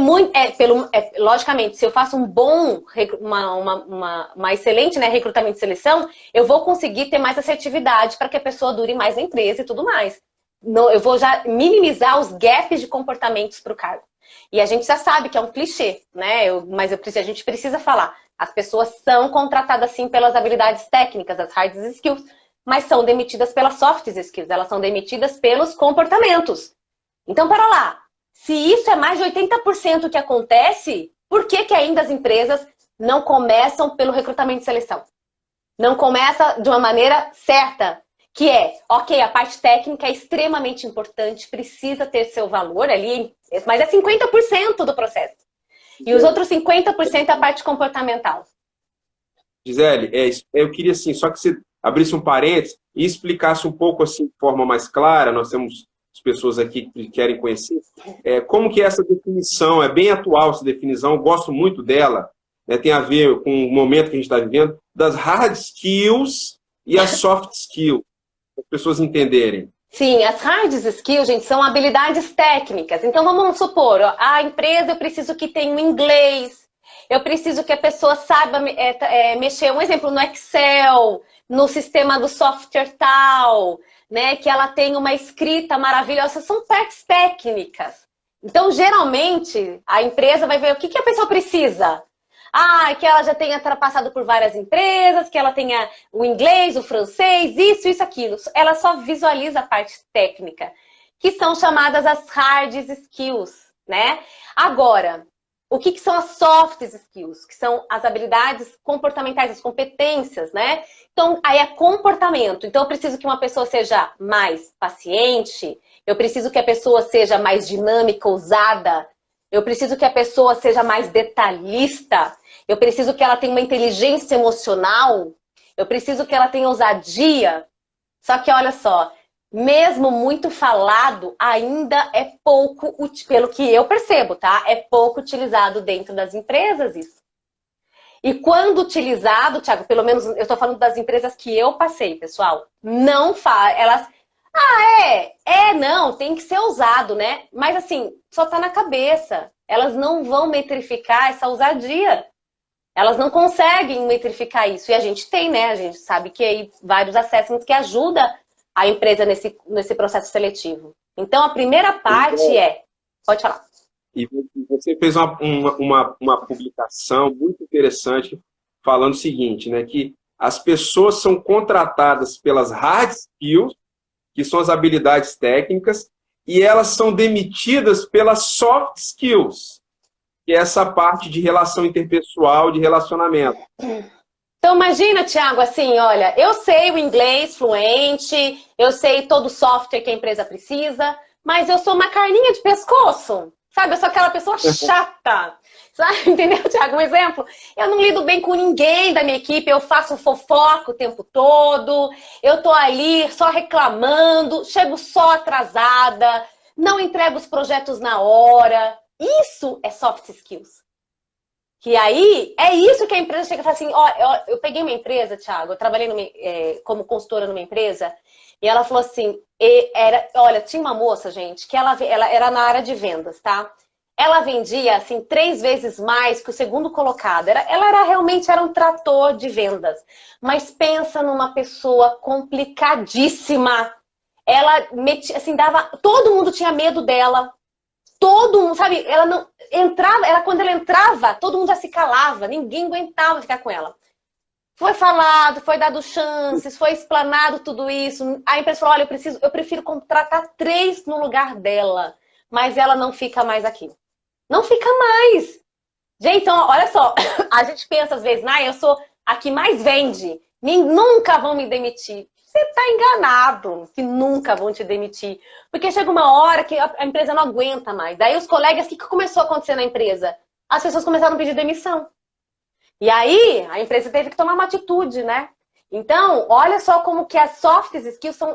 logicamente, se eu faço um bom, uma excelente, né, recrutamento e seleção, eu vou conseguir ter mais assertividade para que a pessoa dure mais na empresa e tudo mais. Eu vou já minimizar os gaps de comportamentos para o cargo. E a gente já sabe que é um clichê, né? Mas a gente precisa falar. As pessoas são contratadas, sim, pelas habilidades técnicas, as hard skills, mas são demitidas pelas soft skills. Elas são demitidas pelos comportamentos. Então, para lá. Se isso é mais de 80% que acontece, por que que ainda as empresas não começam pelo recrutamento e seleção? Não começa de uma maneira certa, que é, ok, a parte técnica é extremamente importante, precisa ter seu valor ali, mas é 50% do processo. E os outros 50% é a parte comportamental. Gisele, eu queria assim, só que você abrisse um parênteses e explicasse um pouco assim, de forma mais clara. Nós temos as pessoas aqui que querem conhecer, como que é essa definição, é bem atual essa definição, eu gosto muito dela, né, tem a ver com o momento que a gente está vivendo, das hard skills e as soft skills, para as pessoas entenderem. Sim, as hard skills, gente, são habilidades técnicas. Então, vamos supor, a empresa, eu preciso que tenha um inglês, eu preciso que a pessoa saiba mexer, um exemplo, no Excel, no sistema do software tal, né, que ela tenha uma escrita maravilhosa, são partes técnicas. Então, geralmente, a empresa vai ver o que a pessoa precisa. Que ela já tenha passado por várias empresas, que ela tenha o inglês, o francês, isso, aquilo. Ela só visualiza a parte técnica, que são chamadas as hard skills, né? Agora, o que são as soft skills? Que são as habilidades comportamentais, as competências, né? Então, aí é comportamento. Então, eu preciso que uma pessoa seja mais paciente, eu preciso que a pessoa seja mais dinâmica, ousada, eu preciso que a pessoa seja mais detalhista, eu preciso que ela tenha uma inteligência emocional, eu preciso que ela tenha ousadia. Só que, olha só, mesmo muito falado, ainda é pouco, pelo que eu percebo, tá? É pouco utilizado dentro das empresas isso. E quando utilizado, Thiago, pelo menos eu estou falando das empresas que eu passei, pessoal, não faz, elas... não, tem que ser ousado, né? Mas assim, só tá na cabeça. Elas não vão metrificar essa ousadia. Elas não conseguem metrificar isso. E a gente tem, né? A gente sabe que aí vários assessments que ajudam a empresa nesse processo seletivo. Então, a primeira parte Pode falar. E você fez uma publicação muito interessante falando o seguinte, né? Que as pessoas são contratadas pelas hard skills, que são as habilidades técnicas, e elas são demitidas pelas soft skills, que é essa parte de relação interpessoal, de relacionamento. Então imagina, Thiago, assim, olha, eu sei o inglês fluente, eu sei todo o software que a empresa precisa, mas eu sou uma carninha de pescoço, sabe? Eu sou aquela pessoa chata, sabe? Entendeu, Thiago? Um exemplo, eu não lido bem com ninguém da minha equipe, eu faço fofoca o tempo todo, eu tô ali só reclamando, chego só atrasada, não entrego os projetos na hora. Isso é soft skills. Que aí, é isso que a empresa chega e fala assim, ó, eu peguei uma empresa, Thiago, eu trabalhei como consultora numa empresa, e ela falou assim, olha, tinha uma moça, gente, que ela era na área de vendas, tá? Ela vendia, assim, 3 vezes mais que o segundo colocado. Ela realmente era um trator de vendas. Mas pensa numa pessoa complicadíssima. Ela metia, assim, todo mundo tinha medo dela. Todo mundo, sabe, ela não entrava, quando ela entrava, todo mundo já se calava, ninguém aguentava ficar com ela. Foi falado, foi dado chances, foi explanado tudo isso. A empresa falou, olha, eu prefiro contratar 3 no lugar dela, mas ela não fica mais aqui. Não fica mais. Gente, então, olha só, a gente pensa às vezes, eu sou a que mais vende, nunca vão me demitir. Você está enganado que nunca vão te demitir. Porque chega uma hora que a empresa não aguenta mais. Daí os colegas, o que começou a acontecer na empresa? As pessoas começaram a pedir demissão. E aí, a empresa teve que tomar uma atitude, né? Então, olha só como que as soft skills são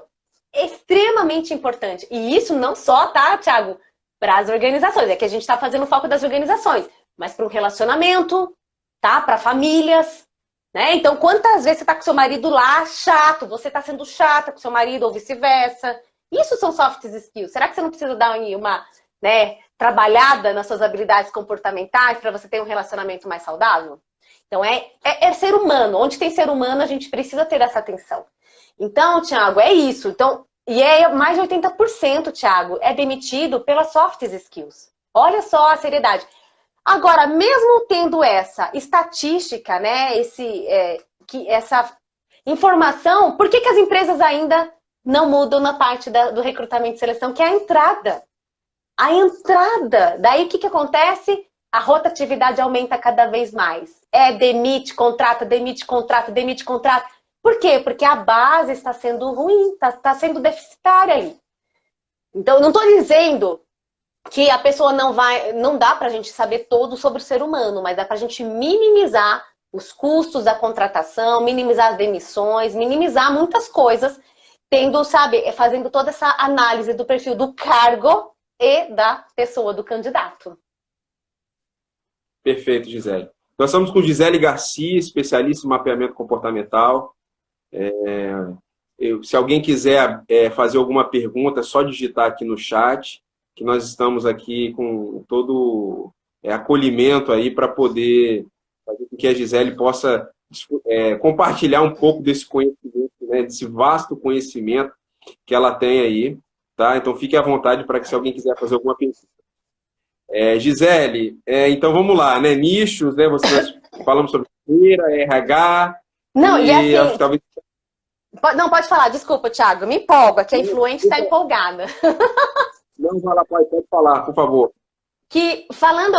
extremamente importantes. E isso não só, tá, Thiago, para as organizações. É que a gente está fazendo foco das organizações. Mas para o relacionamento, tá? Para famílias. Né? Então, quantas vezes você está com seu marido lá, chato, você está sendo chata com seu marido ou vice-versa. Isso são soft skills. Será que você não precisa dar uma, né, trabalhada nas suas habilidades comportamentais para você ter um relacionamento mais saudável? Então, é ser humano. Onde tem ser humano, a gente precisa ter essa atenção. Então, Thiago, é isso. Então, e mais de 80%, Thiago, é demitido pelas soft skills. Olha só a seriedade. Agora, mesmo tendo essa estatística, né, essa informação, por que as empresas ainda não mudam na parte do recrutamento e seleção, que é a entrada? A entrada. Daí o que acontece? A rotatividade aumenta cada vez mais. Demite, contrata, demite, contrata, demite, contrata. Por quê? Porque a base está sendo ruim, está sendo deficitária ali. Então, não estou dizendo que a pessoa não dá pra gente saber todo sobre o ser humano, mas dá pra gente minimizar os custos da contratação, minimizar as demissões, minimizar muitas coisas, fazendo toda essa análise do perfil do cargo e da pessoa, do candidato. Perfeito, Gisele. Nós estamos com Gisele Garcia, especialista em mapeamento comportamental. Se alguém quiser fazer alguma pergunta, é só digitar aqui no chat, que nós estamos aqui com todo acolhimento aí para poder fazer com que a Gisele possa compartilhar um pouco desse conhecimento, né, desse vasto conhecimento que ela tem aí, tá? Então fique à vontade para que se alguém quiser fazer alguma pergunta. Gisele, então vamos lá, né? Nichos, né? Nós falamos sobre carreira, RH. Não, e assim, acho que talvez... Não, pode falar, desculpa, Thiago, me empolga, que a influente está empolgada. Não, pode falar, por favor. Que falando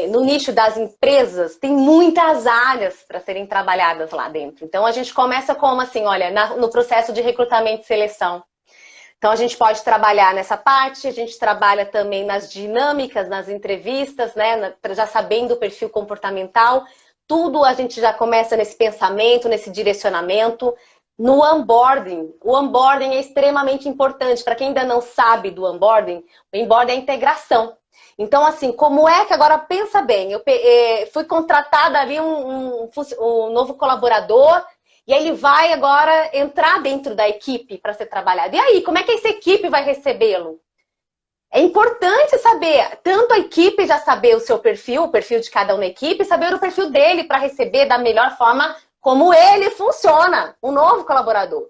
no nicho das empresas, tem muitas áreas para serem trabalhadas lá dentro. Então a gente começa como assim, olha, no processo de recrutamento e seleção. Então a gente pode trabalhar nessa parte, a gente trabalha também nas dinâmicas, nas entrevistas, né? Já sabendo o perfil comportamental, tudo a gente já começa nesse pensamento, nesse direcionamento. No onboarding, o onboarding é extremamente importante. Para quem ainda não sabe do onboarding, o onboarding é a integração. Então, assim, como é que agora, pensa bem, eu fui contratada ali um novo colaborador e ele vai agora entrar dentro da equipe para ser trabalhado. E aí, como é que essa equipe vai recebê-lo? É importante saber, tanto a equipe já saber o seu perfil, o perfil de cada um na equipe, saber o perfil dele para receber da melhor forma como ele funciona, um novo colaborador.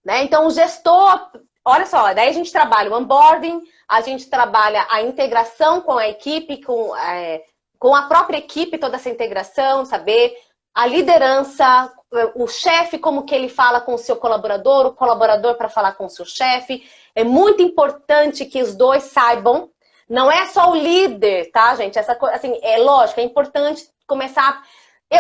Né? Então, o gestor, olha só, daí a gente trabalha o onboarding, a gente trabalha a integração com a equipe, com a própria equipe, toda essa integração, saber a liderança, o chefe, como que ele fala com o seu colaborador, o colaborador para falar com o seu chefe. É muito importante que os dois saibam Não é só o líder, tá, gente? Essa coisa, assim, é lógico, é importante começar.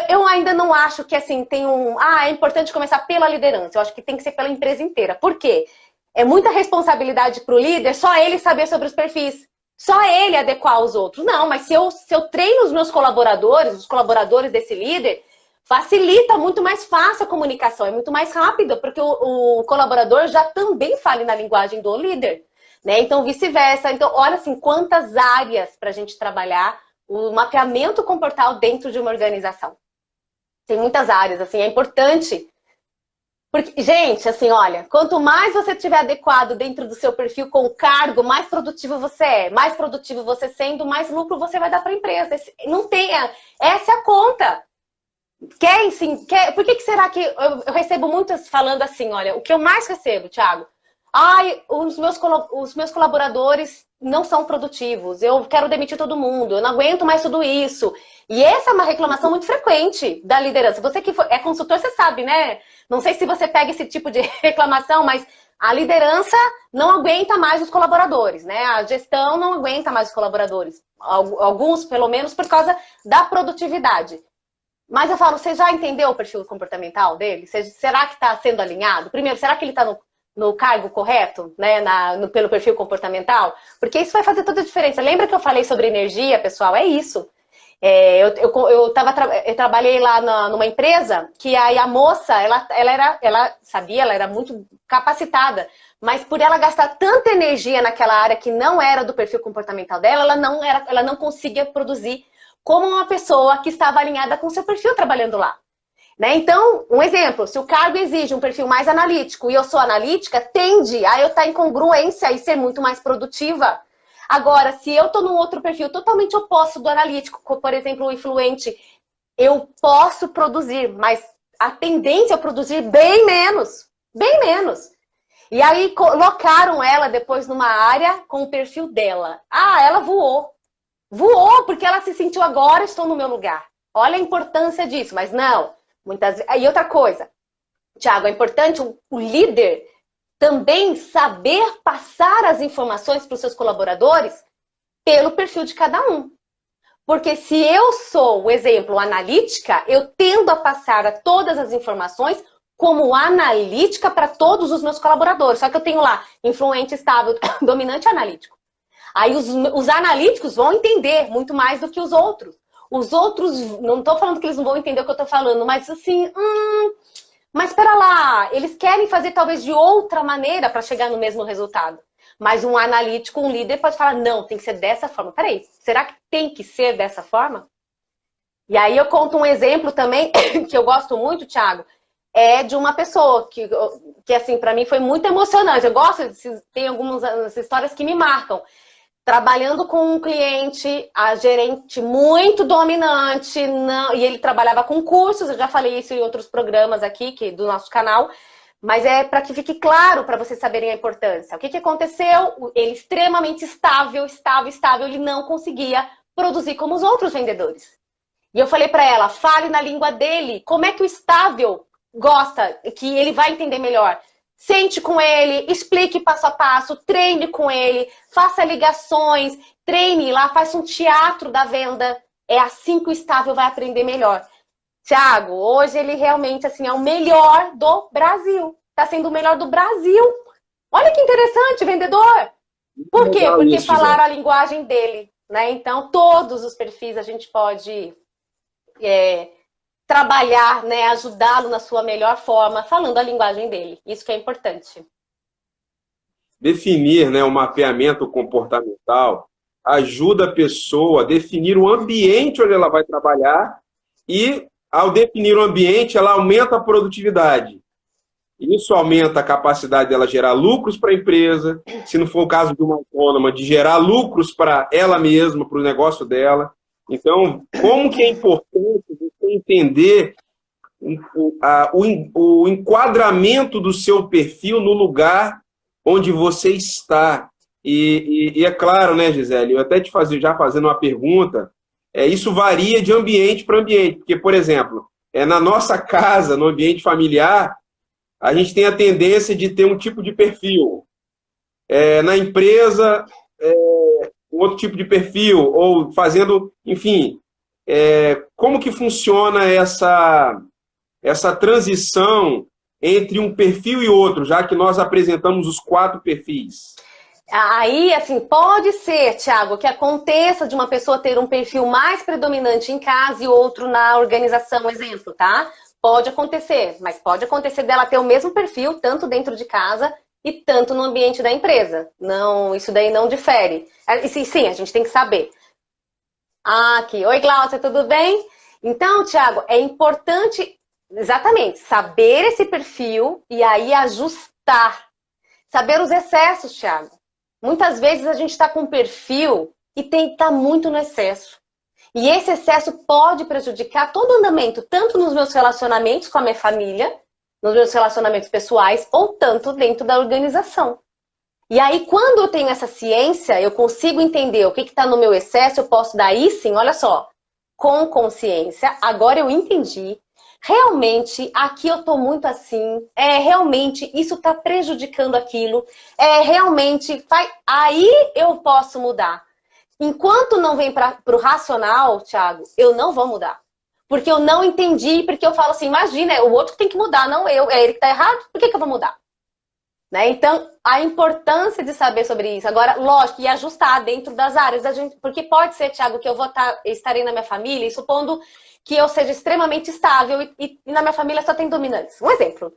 Eu ainda não acho que assim tem um. Ah, é importante começar pela liderança. Eu acho que tem que ser pela empresa inteira. Por quê? É muita responsabilidade para o líder só ele saber sobre os perfis. Só ele adequar os outros. Não, mas se eu treino os meus colaboradores, os colaboradores desse líder, facilita muito mais fácil a comunicação, é muito mais rápido, porque o colaborador já também fala na linguagem do líder, né? Então, vice-versa. Então, olha assim, quantas áreas para a gente trabalhar o mapeamento comportamental dentro de uma organização. Tem muitas áreas, assim, é importante. Porque, gente, assim, olha, quanto mais você estiver adequado dentro do seu perfil com o cargo, mais produtivo você é. Mais produtivo você sendo, mais lucro você vai dar para a empresa. Não tenha. Essa é a conta. Quer, sim, quer. Por que será que eu recebo muitas falando assim, olha, o que eu mais recebo, Thiago? Ai, os meus colaboradores não são produtivos, eu quero demitir todo mundo, eu não aguento mais tudo isso. E essa é uma reclamação muito frequente da liderança. Você que é consultor, você sabe, né? Não sei se você pega esse tipo de reclamação, mas a liderança não aguenta mais os colaboradores, né? A gestão não aguenta mais os colaboradores. Alguns, pelo menos, por causa da produtividade. Mas eu falo, você já entendeu o perfil comportamental dele? Será que está sendo alinhado? Primeiro, será que ele está no cargo correto, né? Pelo perfil comportamental? Porque isso vai fazer toda a diferença. Lembra que eu falei sobre energia, pessoal? É isso. Eu trabalhei lá numa empresa que aí a moça, ela sabia, ela era muito capacitada, mas por ela gastar tanta energia naquela área que não era do perfil comportamental dela, ela não conseguia produzir como uma pessoa que estava alinhada com o seu perfil trabalhando lá. Né? Então, um exemplo, se o cargo exige um perfil mais analítico e eu sou analítica, tende a eu estar em congruência e ser muito mais produtiva. Agora, se eu estou num outro perfil totalmente oposto do analítico, por exemplo, o influente, eu posso produzir, mas a tendência é produzir bem menos. Bem menos. E aí colocaram ela depois numa área com o perfil dela. Ah, ela voou. Voou porque ela se sentiu agora estou no meu lugar. Olha a importância disso, mas não. E outra coisa, Thiago, é importante o líder também saber passar as informações para os seus colaboradores pelo perfil de cada um. Porque se eu sou, o exemplo, analítica, eu tendo a passar todas as informações como analítica para todos os meus colaboradores. Só que eu tenho lá influente, estável, dominante e analítico. Aí os analíticos vão entender muito mais do que os outros. Os outros, não estou falando que eles não vão entender o que eu estou falando, mas assim, mas espera lá, eles querem fazer talvez de outra maneira para chegar no mesmo resultado. Mas um analítico, um líder pode falar, não, tem que ser dessa forma. Peraí, será que tem que ser dessa forma? E aí eu conto um exemplo também, que eu gosto muito, Thiago, é de uma pessoa que assim, para mim foi muito emocionante. Eu gosto, tem algumas histórias que me marcam. Trabalhando com um cliente, a gerente muito dominante, e ele trabalhava com cursos, eu já falei isso em outros programas aqui do nosso canal, mas é para que fique claro, para vocês saberem a importância. O que aconteceu? Ele extremamente estável, ele não conseguia produzir como os outros vendedores. E eu falei para ela, fale na língua dele, como é que o estável gosta, que ele vai entender melhor. Sente com ele, explique passo a passo, treine com ele, faça ligações, treine lá, faça um teatro da venda. É assim que o estável vai aprender melhor. Thiago, hoje ele realmente assim, é o melhor do Brasil. Está sendo o melhor do Brasil. Olha que interessante, vendedor. Por quê? Porque falaram a linguagem dele. Né? Então, todos os perfis a gente pode trabalhar, né, ajudá-lo na sua melhor forma, falando a linguagem dele. Isso que é importante. Definir, né, o mapeamento comportamental ajuda a pessoa a definir o ambiente onde ela vai trabalhar e, ao definir o ambiente, ela aumenta a produtividade. Isso aumenta a capacidade dela gerar lucros para a empresa, se não for o caso de uma autônoma, de gerar lucros para ela mesma, para o negócio dela. Então, como que é importante você entender o enquadramento do seu perfil no lugar onde você está. E é claro, né, Gisele, eu até já fazendo uma pergunta, isso varia de ambiente para ambiente, porque, por exemplo, na nossa casa, no ambiente familiar, a gente tem a tendência de ter um tipo de perfil. Na empresa, outro tipo de perfil, ou fazendo, enfim, como que funciona essa transição entre um perfil e outro, já que nós apresentamos os 4 perfis? Aí, assim, pode ser, Thiago, que aconteça de uma pessoa ter um perfil mais predominante em casa e outro na organização, exemplo, tá? Pode acontecer, mas pode acontecer dela ter o mesmo perfil, tanto dentro de casa e tanto no ambiente da empresa. Não, isso daí não difere. Sim, a gente tem que saber. Aqui. Oi, Glaucia, tudo bem? Então, Thiago, é importante, exatamente, saber esse perfil e aí ajustar. Saber os excessos, Thiago. Muitas vezes a gente está com um perfil e está muito no excesso. E esse excesso pode prejudicar todo o andamento, tanto nos meus relacionamentos com a minha família, nos meus relacionamentos pessoais, ou tanto dentro da organização. E aí, quando eu tenho essa ciência, eu consigo entender o que está no meu excesso, eu posso daí sim, olha só, com consciência, agora eu entendi, realmente, aqui eu estou muito assim, realmente isso está prejudicando aquilo, realmente, aí eu posso mudar. Enquanto não vem para o racional, Thiago, eu não vou mudar. Porque eu não entendi, porque eu falo assim, imagina, o outro tem que mudar, não eu, é ele que está errado, por que eu vou mudar? Né? Então, a importância de saber sobre isso. Agora, lógico, e ajustar dentro das áreas da gente, porque pode ser, Thiago, que eu estarei na minha família, e supondo que eu seja extremamente estável e na minha família só tem dominantes. Um exemplo.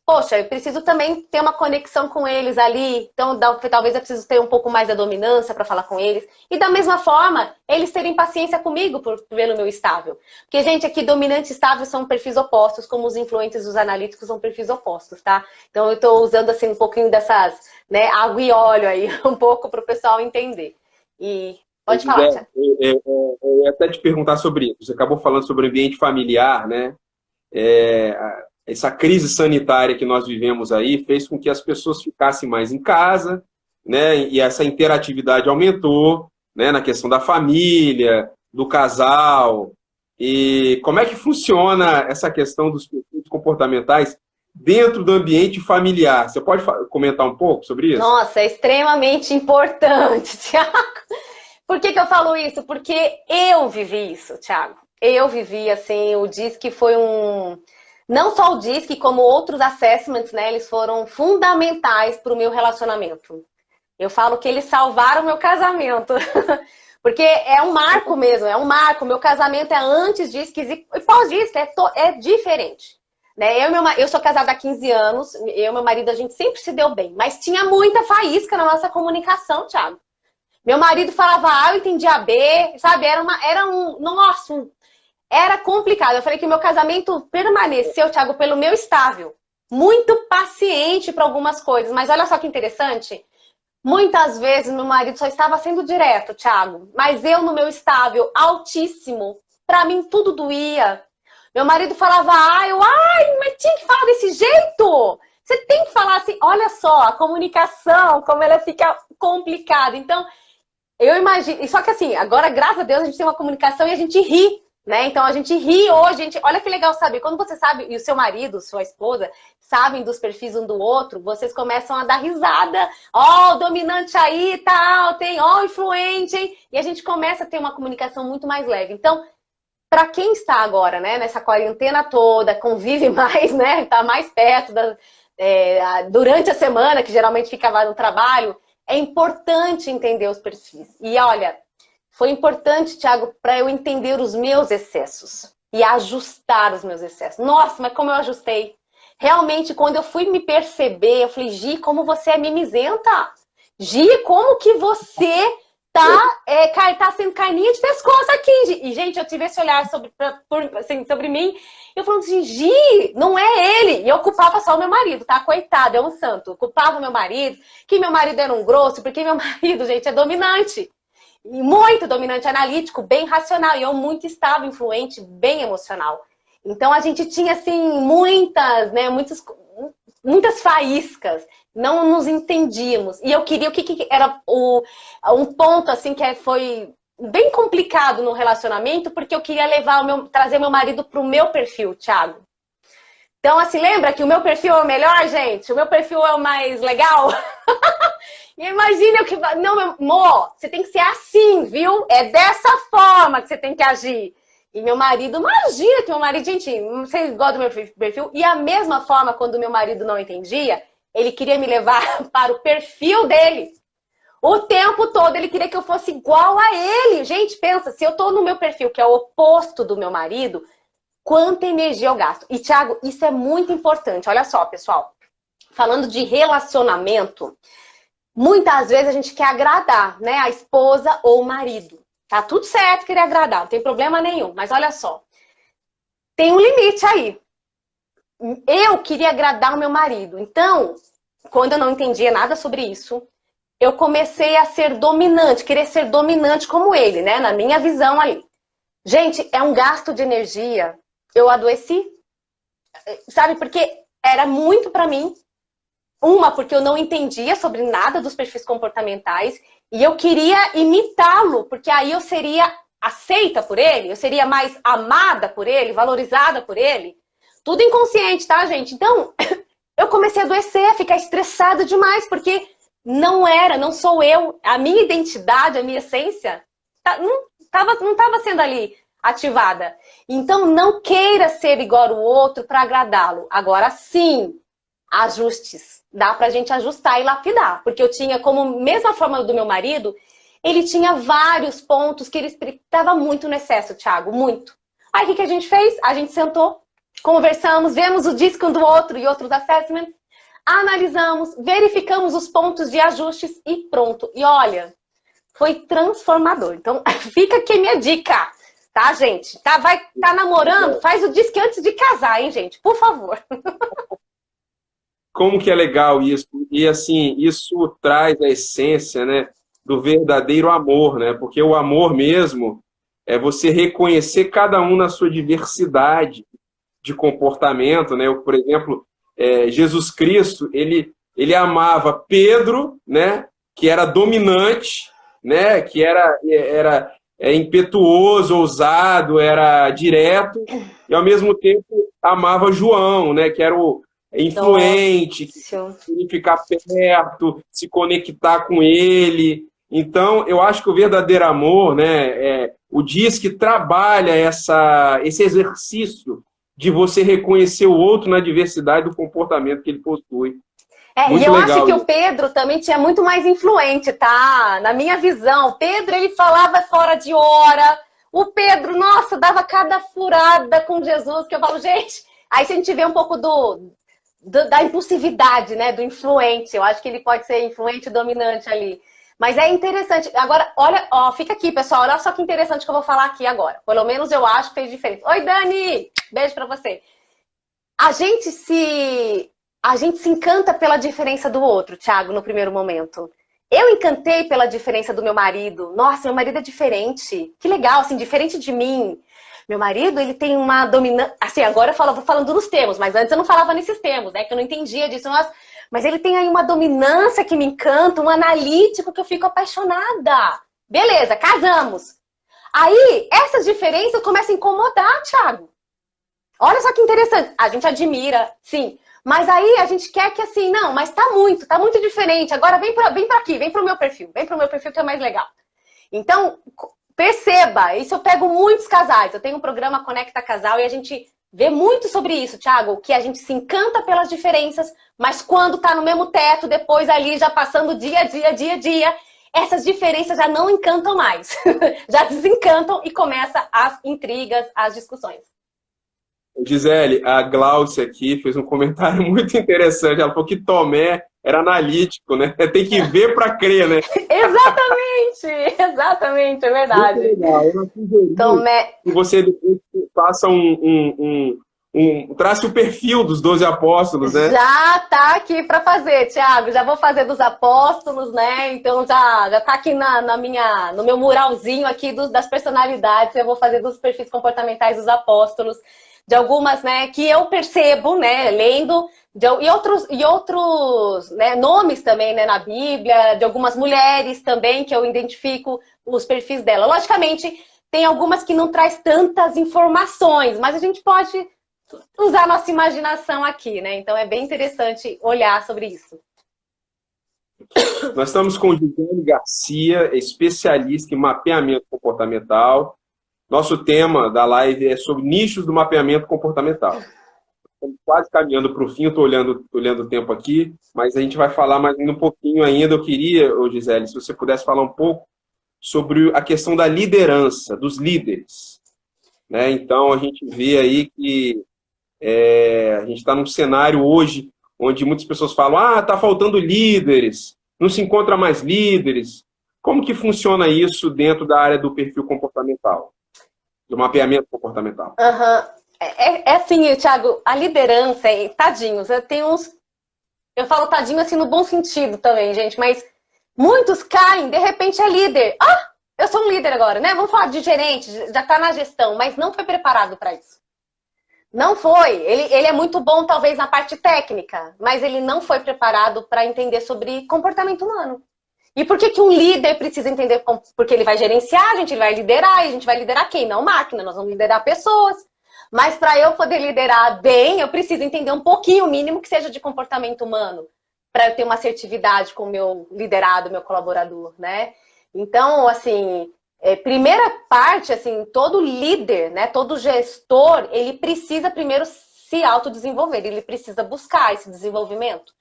Poxa, eu preciso também ter uma conexão com eles ali, então talvez eu preciso ter um pouco mais da dominância para falar com eles. E da mesma forma, eles terem paciência comigo por pelo meu estável. Porque, gente, aqui dominante e estável são perfis opostos, como os influentes e os analíticos são perfis opostos, tá? Então eu estou usando assim um pouquinho dessas, né, água e óleo aí, um pouco para o pessoal entender. E pode falar, Thiago. Eu ia até te perguntar sobre isso. Você acabou falando sobre o ambiente familiar, né? Essa crise sanitária que nós vivemos aí fez com que as pessoas ficassem mais em casa, né? E essa interatividade aumentou, né? Na questão da família, do casal. E como é que funciona essa questão dos perfis comportamentais dentro do ambiente familiar? Você pode comentar um pouco sobre isso? Nossa, é extremamente importante, Thiago. Por que eu falo isso? Porque eu vivi isso, Thiago. Eu vivi, assim, o DISC foi um... Não só o DISC, como outros assessments, né? Eles foram fundamentais para o meu relacionamento. Eu falo que eles salvaram o meu casamento. Porque é um marco mesmo, é um marco. Meu casamento é antes DISC e pós-DISC, é diferente. Né? Eu sou casada há 15 anos, eu e meu marido, a gente sempre se deu bem. Mas tinha muita faísca na nossa comunicação, Thiago. Meu marido falava A, eu entendia B, sabe? Era complicado. Eu falei que meu casamento permaneceu, Thiago, pelo meu estável. Muito paciente para algumas coisas. Mas olha só que interessante. Muitas vezes meu marido só estava sendo direto, Thiago. Mas eu no meu estável altíssimo, para mim tudo doía. Meu marido falava mas tinha que falar desse jeito. Você tem que falar assim, olha só, a comunicação, como ela fica complicada. Então, eu imagino... Só que assim, agora, graças a Deus, a gente tem uma comunicação e a gente ri. Né? Então a gente ri hoje, olha que legal saber, quando você sabe, e o seu marido, sua esposa, sabem dos perfis um do outro, vocês começam a dar risada, o dominante aí, tal, tem, o influente, hein? E a gente começa a ter uma comunicação muito mais leve. Então, para quem está agora, né, nessa quarentena toda, convive mais, né, tá mais perto, durante a semana, que geralmente ficava no trabalho, é importante entender os perfis. E olha... Foi importante, Thiago, para eu entender os meus excessos e ajustar os meus excessos. Nossa, mas como eu ajustei. Realmente, quando eu fui me perceber, eu falei, Gi, como você é mimizenta. Gi, como que você tá sendo carninha de pescoço aqui. Gi? E, gente, eu tive esse olhar sobre mim. Eu falando assim, Gi, não é ele. E eu culpava só o meu marido, tá? Coitado, é um santo. Eu culpava o meu marido, que meu marido era um grosso, porque meu marido, gente, é dominante. E muito dominante, analítico, bem racional. E eu muito estável, influente, bem emocional. Então a gente tinha, assim, muitas faíscas. Não nos entendíamos. E eu queria, o que era um ponto, assim, que foi bem complicado no relacionamento, porque eu queria trazer meu marido para o meu perfil, Thiago. Então, assim, lembra que o meu perfil é o melhor, gente? O meu perfil é o mais legal? E imagina o que... Não, meu amor, você tem que ser assim, viu? É dessa forma que você tem que agir. E meu marido, imagina que meu marido, gente, vocês gostam do meu perfil? E a mesma forma, quando meu marido não entendia, ele queria me levar para o perfil dele. O tempo todo ele queria que eu fosse igual a ele. Gente, pensa, se eu tô no meu perfil, que é o oposto do meu marido, quanta energia eu gasto. E, Thiago, isso é muito importante. Olha só, pessoal. Falando de relacionamento, muitas vezes a gente quer agradar, né? A esposa ou o marido. Tá tudo certo querer agradar, não tem problema nenhum. Mas olha só, tem um limite aí. Eu queria agradar o meu marido. Então, quando eu não entendia nada sobre isso, eu comecei a ser dominante, querer ser dominante como ele, né? Na minha visão ali. Gente, é um gasto de energia. Eu adoeci. Sabe, porque era muito pra mim. Uma, porque eu não entendia sobre nada dos perfis comportamentais. E eu queria imitá-lo, porque aí eu seria aceita por ele, eu seria mais amada por ele, valorizada por ele. Tudo inconsciente, tá, gente? Então, eu comecei a adoecer, a ficar estressada demais, porque não sou eu. A minha identidade, a minha essência, não estava sendo ali ativada. Então, não queira ser igual ao outro para agradá-lo. Agora sim, ajustes. Dá pra gente ajustar e lapidar. Porque eu tinha, como mesma forma do meu marido, ele tinha vários pontos que ele estava muito no excesso, Thiago, muito. Aí o que a gente fez? A gente sentou, conversamos, vemos o disco um do outro e outros assessments, analisamos, verificamos os pontos de ajustes e pronto. E olha, foi transformador. Então, fica aqui a minha dica, tá, gente? Tá namorando? Faz o disco antes de casar, hein, gente? Por favor. Como que é legal isso? E assim, isso traz a essência, né, do verdadeiro amor, né? Porque o amor mesmo é você reconhecer cada um na sua diversidade de comportamento, né? Por exemplo, Jesus Cristo, ele amava Pedro, né, que era dominante, né, que era impetuoso, ousado, era direto, e ao mesmo tempo amava João, né, que era o influente, que queria ficar perto, se conectar com ele. Então, eu acho que o verdadeiro amor, né, o DISC trabalha esse exercício de você reconhecer o outro na diversidade do comportamento que ele possui. E eu acho que o Pedro também tinha muito mais influente, tá? Na minha visão, Pedro, ele falava fora de hora. O Pedro, nossa, dava cada furada com Jesus, que eu falo, gente... Aí se a gente vê um pouco da impulsividade, né? Do influente. Eu acho que ele pode ser influente e dominante ali. Mas é interessante. Agora, olha, ó, fica aqui, pessoal. Olha só que interessante que eu vou falar aqui agora. Pelo menos eu acho que fez diferença. Oi, Dani! Beijo pra você. A gente se encanta pela diferença do outro, Thiago, no primeiro momento. Eu encantei pela diferença do meu marido. Nossa, meu marido é diferente. Que legal, assim, diferente de mim. Meu marido, ele tem uma dominância... Assim, agora eu vou falando nos termos, mas antes eu não falava nesses termos, né? Que eu não entendia disso. Mas ele tem aí uma dominância que me encanta, um analítico que eu fico apaixonada. Beleza, casamos. Aí, essas diferenças começam a incomodar, Thiago. Olha só que interessante. A gente admira, sim. Mas aí a gente quer que assim, não, mas tá muito diferente. Agora vem pra aqui, vem pro meu perfil. Vem pro meu perfil que é mais legal. Então, perceba, isso eu pego muitos casais. Eu tenho um programa Conecta Casal e a gente vê muito sobre isso, Thiago, que a gente se encanta pelas diferenças, mas quando tá no mesmo teto, depois ali já passando dia a dia, essas diferenças já não encantam mais. Já desencantam e começa as intrigas, as discussões. Gisele, a Glaucia aqui fez um comentário muito interessante. Ela falou que Tomé era analítico, né? Tem que ver para crer, né? Exatamente, é verdade. Muito legal. Eu sugeri Tomé... que você faça trace o perfil dos 12 apóstolos, né? Já tá aqui para fazer, Thiago. Já vou fazer dos apóstolos, né? Então já tá aqui no meu muralzinho aqui das personalidades. Eu vou fazer dos perfis comportamentais dos apóstolos. De algumas, né, que eu percebo, né, lendo, e outros né, nomes também, né, na Bíblia, de algumas mulheres também, que eu identifico os perfis dela. Logicamente, tem algumas que não traz tantas informações, mas a gente pode usar nossa imaginação aqui, né? Então é bem interessante olhar sobre isso. Nós estamos com o Gisele Garcia, especialista em mapeamento comportamental. Nosso tema da live é sobre nichos do mapeamento comportamental. Estamos quase caminhando para o fim, estou olhando o tempo aqui, mas a gente vai falar mais um pouquinho ainda. Eu queria, Gisele, se você pudesse falar um pouco sobre a questão da liderança, dos líderes. Né? Então, a gente vê aí que a gente está num cenário hoje onde muitas pessoas falam, está faltando líderes, não se encontra mais líderes. Como que funciona isso dentro da área do perfil comportamental, do mapeamento comportamental? Assim, Thiago, a liderança, tadinhos, eu falo tadinho assim no bom sentido também, gente, mas muitos caem, de repente é líder. Eu sou um líder agora, né? Vamos falar de gerente, já está na gestão, mas não foi preparado para isso. Não foi. Ele é muito bom, talvez, na parte técnica, mas ele não foi preparado para entender sobre comportamento humano. E por que um líder precisa entender? Porque ele vai gerenciar, a gente vai liderar, e a gente vai liderar quem? Não máquina, nós vamos liderar pessoas. Mas para eu poder liderar bem, eu preciso entender um pouquinho, o mínimo que seja de comportamento humano, para eu ter uma assertividade com o meu liderado, meu colaborador, né? Então, assim, primeira parte, assim, todo líder, né, todo gestor, ele precisa primeiro se autodesenvolver, ele precisa buscar esse desenvolvimento,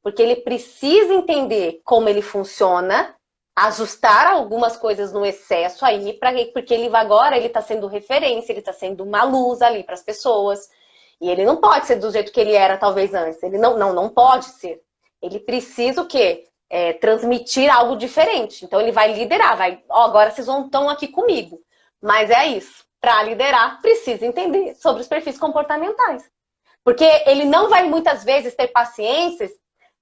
porque ele precisa entender como ele funciona, ajustar algumas coisas no excesso aí, porque ele agora ele está sendo referência, ele está sendo uma luz ali para as pessoas, e ele não pode ser do jeito que ele era talvez antes, ele não pode ser. Ele precisa o quê? Transmitir algo diferente. Então ele vai liderar, agora vocês estão aqui comigo. Mas é isso. Para liderar, precisa entender sobre os perfis comportamentais. Porque ele não vai muitas vezes ter paciência.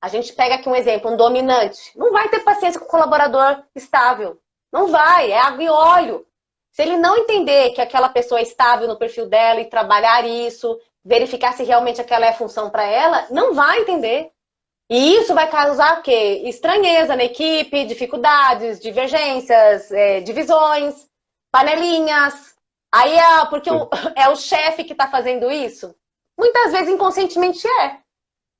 A gente pega aqui um exemplo, um dominante. Não vai ter paciência com o colaborador estável. Não vai, é água e óleo. Se ele não entender que aquela pessoa é estável no perfil dela e trabalhar isso, verificar se realmente aquela é a função para ela, não vai entender. E isso vai causar o quê? Estranheza na equipe, dificuldades, divergências, divisões, panelinhas. Aí porque é o chefe que está fazendo isso? Muitas vezes inconscientemente é.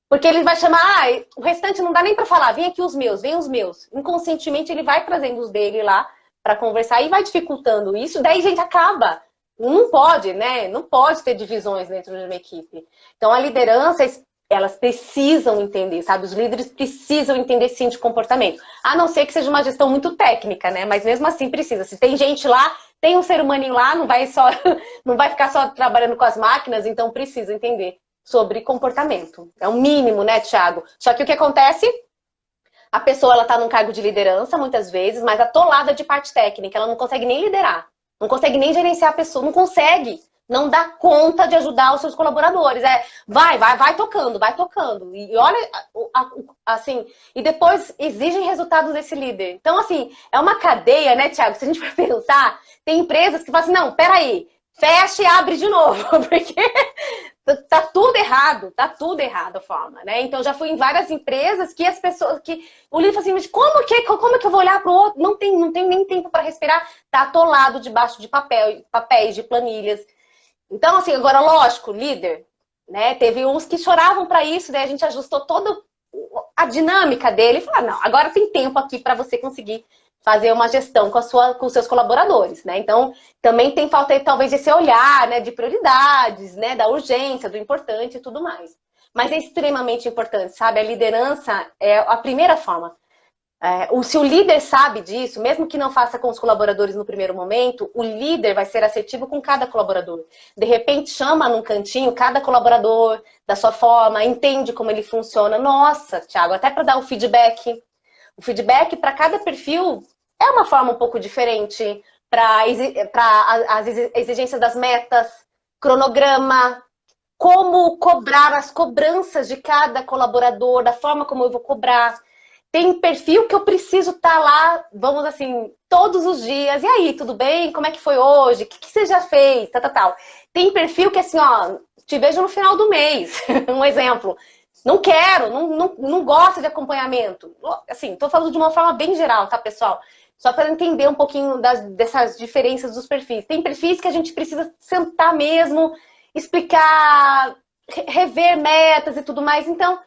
Porque ele vai chamar, o restante não dá nem para falar, vem aqui os meus, vem os meus. Inconscientemente ele vai trazendo os dele lá para conversar e vai dificultando isso, daí a gente acaba. Não pode, né? Não pode ter divisões dentro de uma equipe. Então a liderança, elas precisam entender, sabe? Os líderes precisam entender sim de comportamento. A não ser que seja uma gestão muito técnica, né? Mas mesmo assim precisa. Se tem gente lá, tem um ser humaninho lá, não vai ficar só trabalhando com as máquinas, então precisa entender sobre comportamento. É o mínimo, né, Thiago? Só que o que acontece? A pessoa, ela tá num cargo de liderança, muitas vezes, mas atolada de parte técnica. Ela não consegue nem liderar. Não consegue nem gerenciar a pessoa. Não consegue. Não dá conta de ajudar os seus colaboradores. Vai tocando, vai tocando. E olha, assim, e depois exigem resultados desse líder. Então, assim, é uma cadeia, né, Thiago? Se a gente for pensar, tem empresas que falam assim, não, peraí, fecha e abre de novo, porque tá tudo errado a forma, né? Então, já fui em várias empresas que as pessoas, que o líder fala assim, mas como que eu vou olhar para o outro? Não tem nem tempo para respirar, tá atolado debaixo de papéis, de planilhas. Então, assim, agora, lógico, líder, né? Teve uns que choravam para isso, daí a gente ajustou toda a dinâmica dele e falou, não, agora tem tempo aqui para você conseguir fazer uma gestão com os seus colaboradores, né? Então, também tem falta aí, talvez, esse olhar, né, de prioridades, né, da urgência, do importante e tudo mais. Mas é extremamente importante, sabe? A liderança é a primeira forma. Se o líder sabe disso, mesmo que não faça com os colaboradores no primeiro momento, o líder vai ser assertivo com cada colaborador. De repente, chama num cantinho cada colaborador da sua forma, entende como ele funciona. Nossa, Thiago, até para dar o feedback. O feedback para cada perfil é uma forma um pouco diferente para as exigências das metas, cronograma, como cobrar as cobranças de cada colaborador, da forma como eu vou cobrar. Tem perfil que eu preciso estar lá, vamos assim, todos os dias. E aí, tudo bem? Como é que foi hoje? O que você já fez? Tal. Tem perfil que assim, ó, te vejo no final do mês. Um exemplo. Não quero, não gosto de acompanhamento. Assim, tô falando de uma forma bem geral, tá, pessoal? Só para entender um pouquinho dessas diferenças dos perfis. Tem perfis que a gente precisa sentar mesmo explicar, rever metas e tudo mais. Então,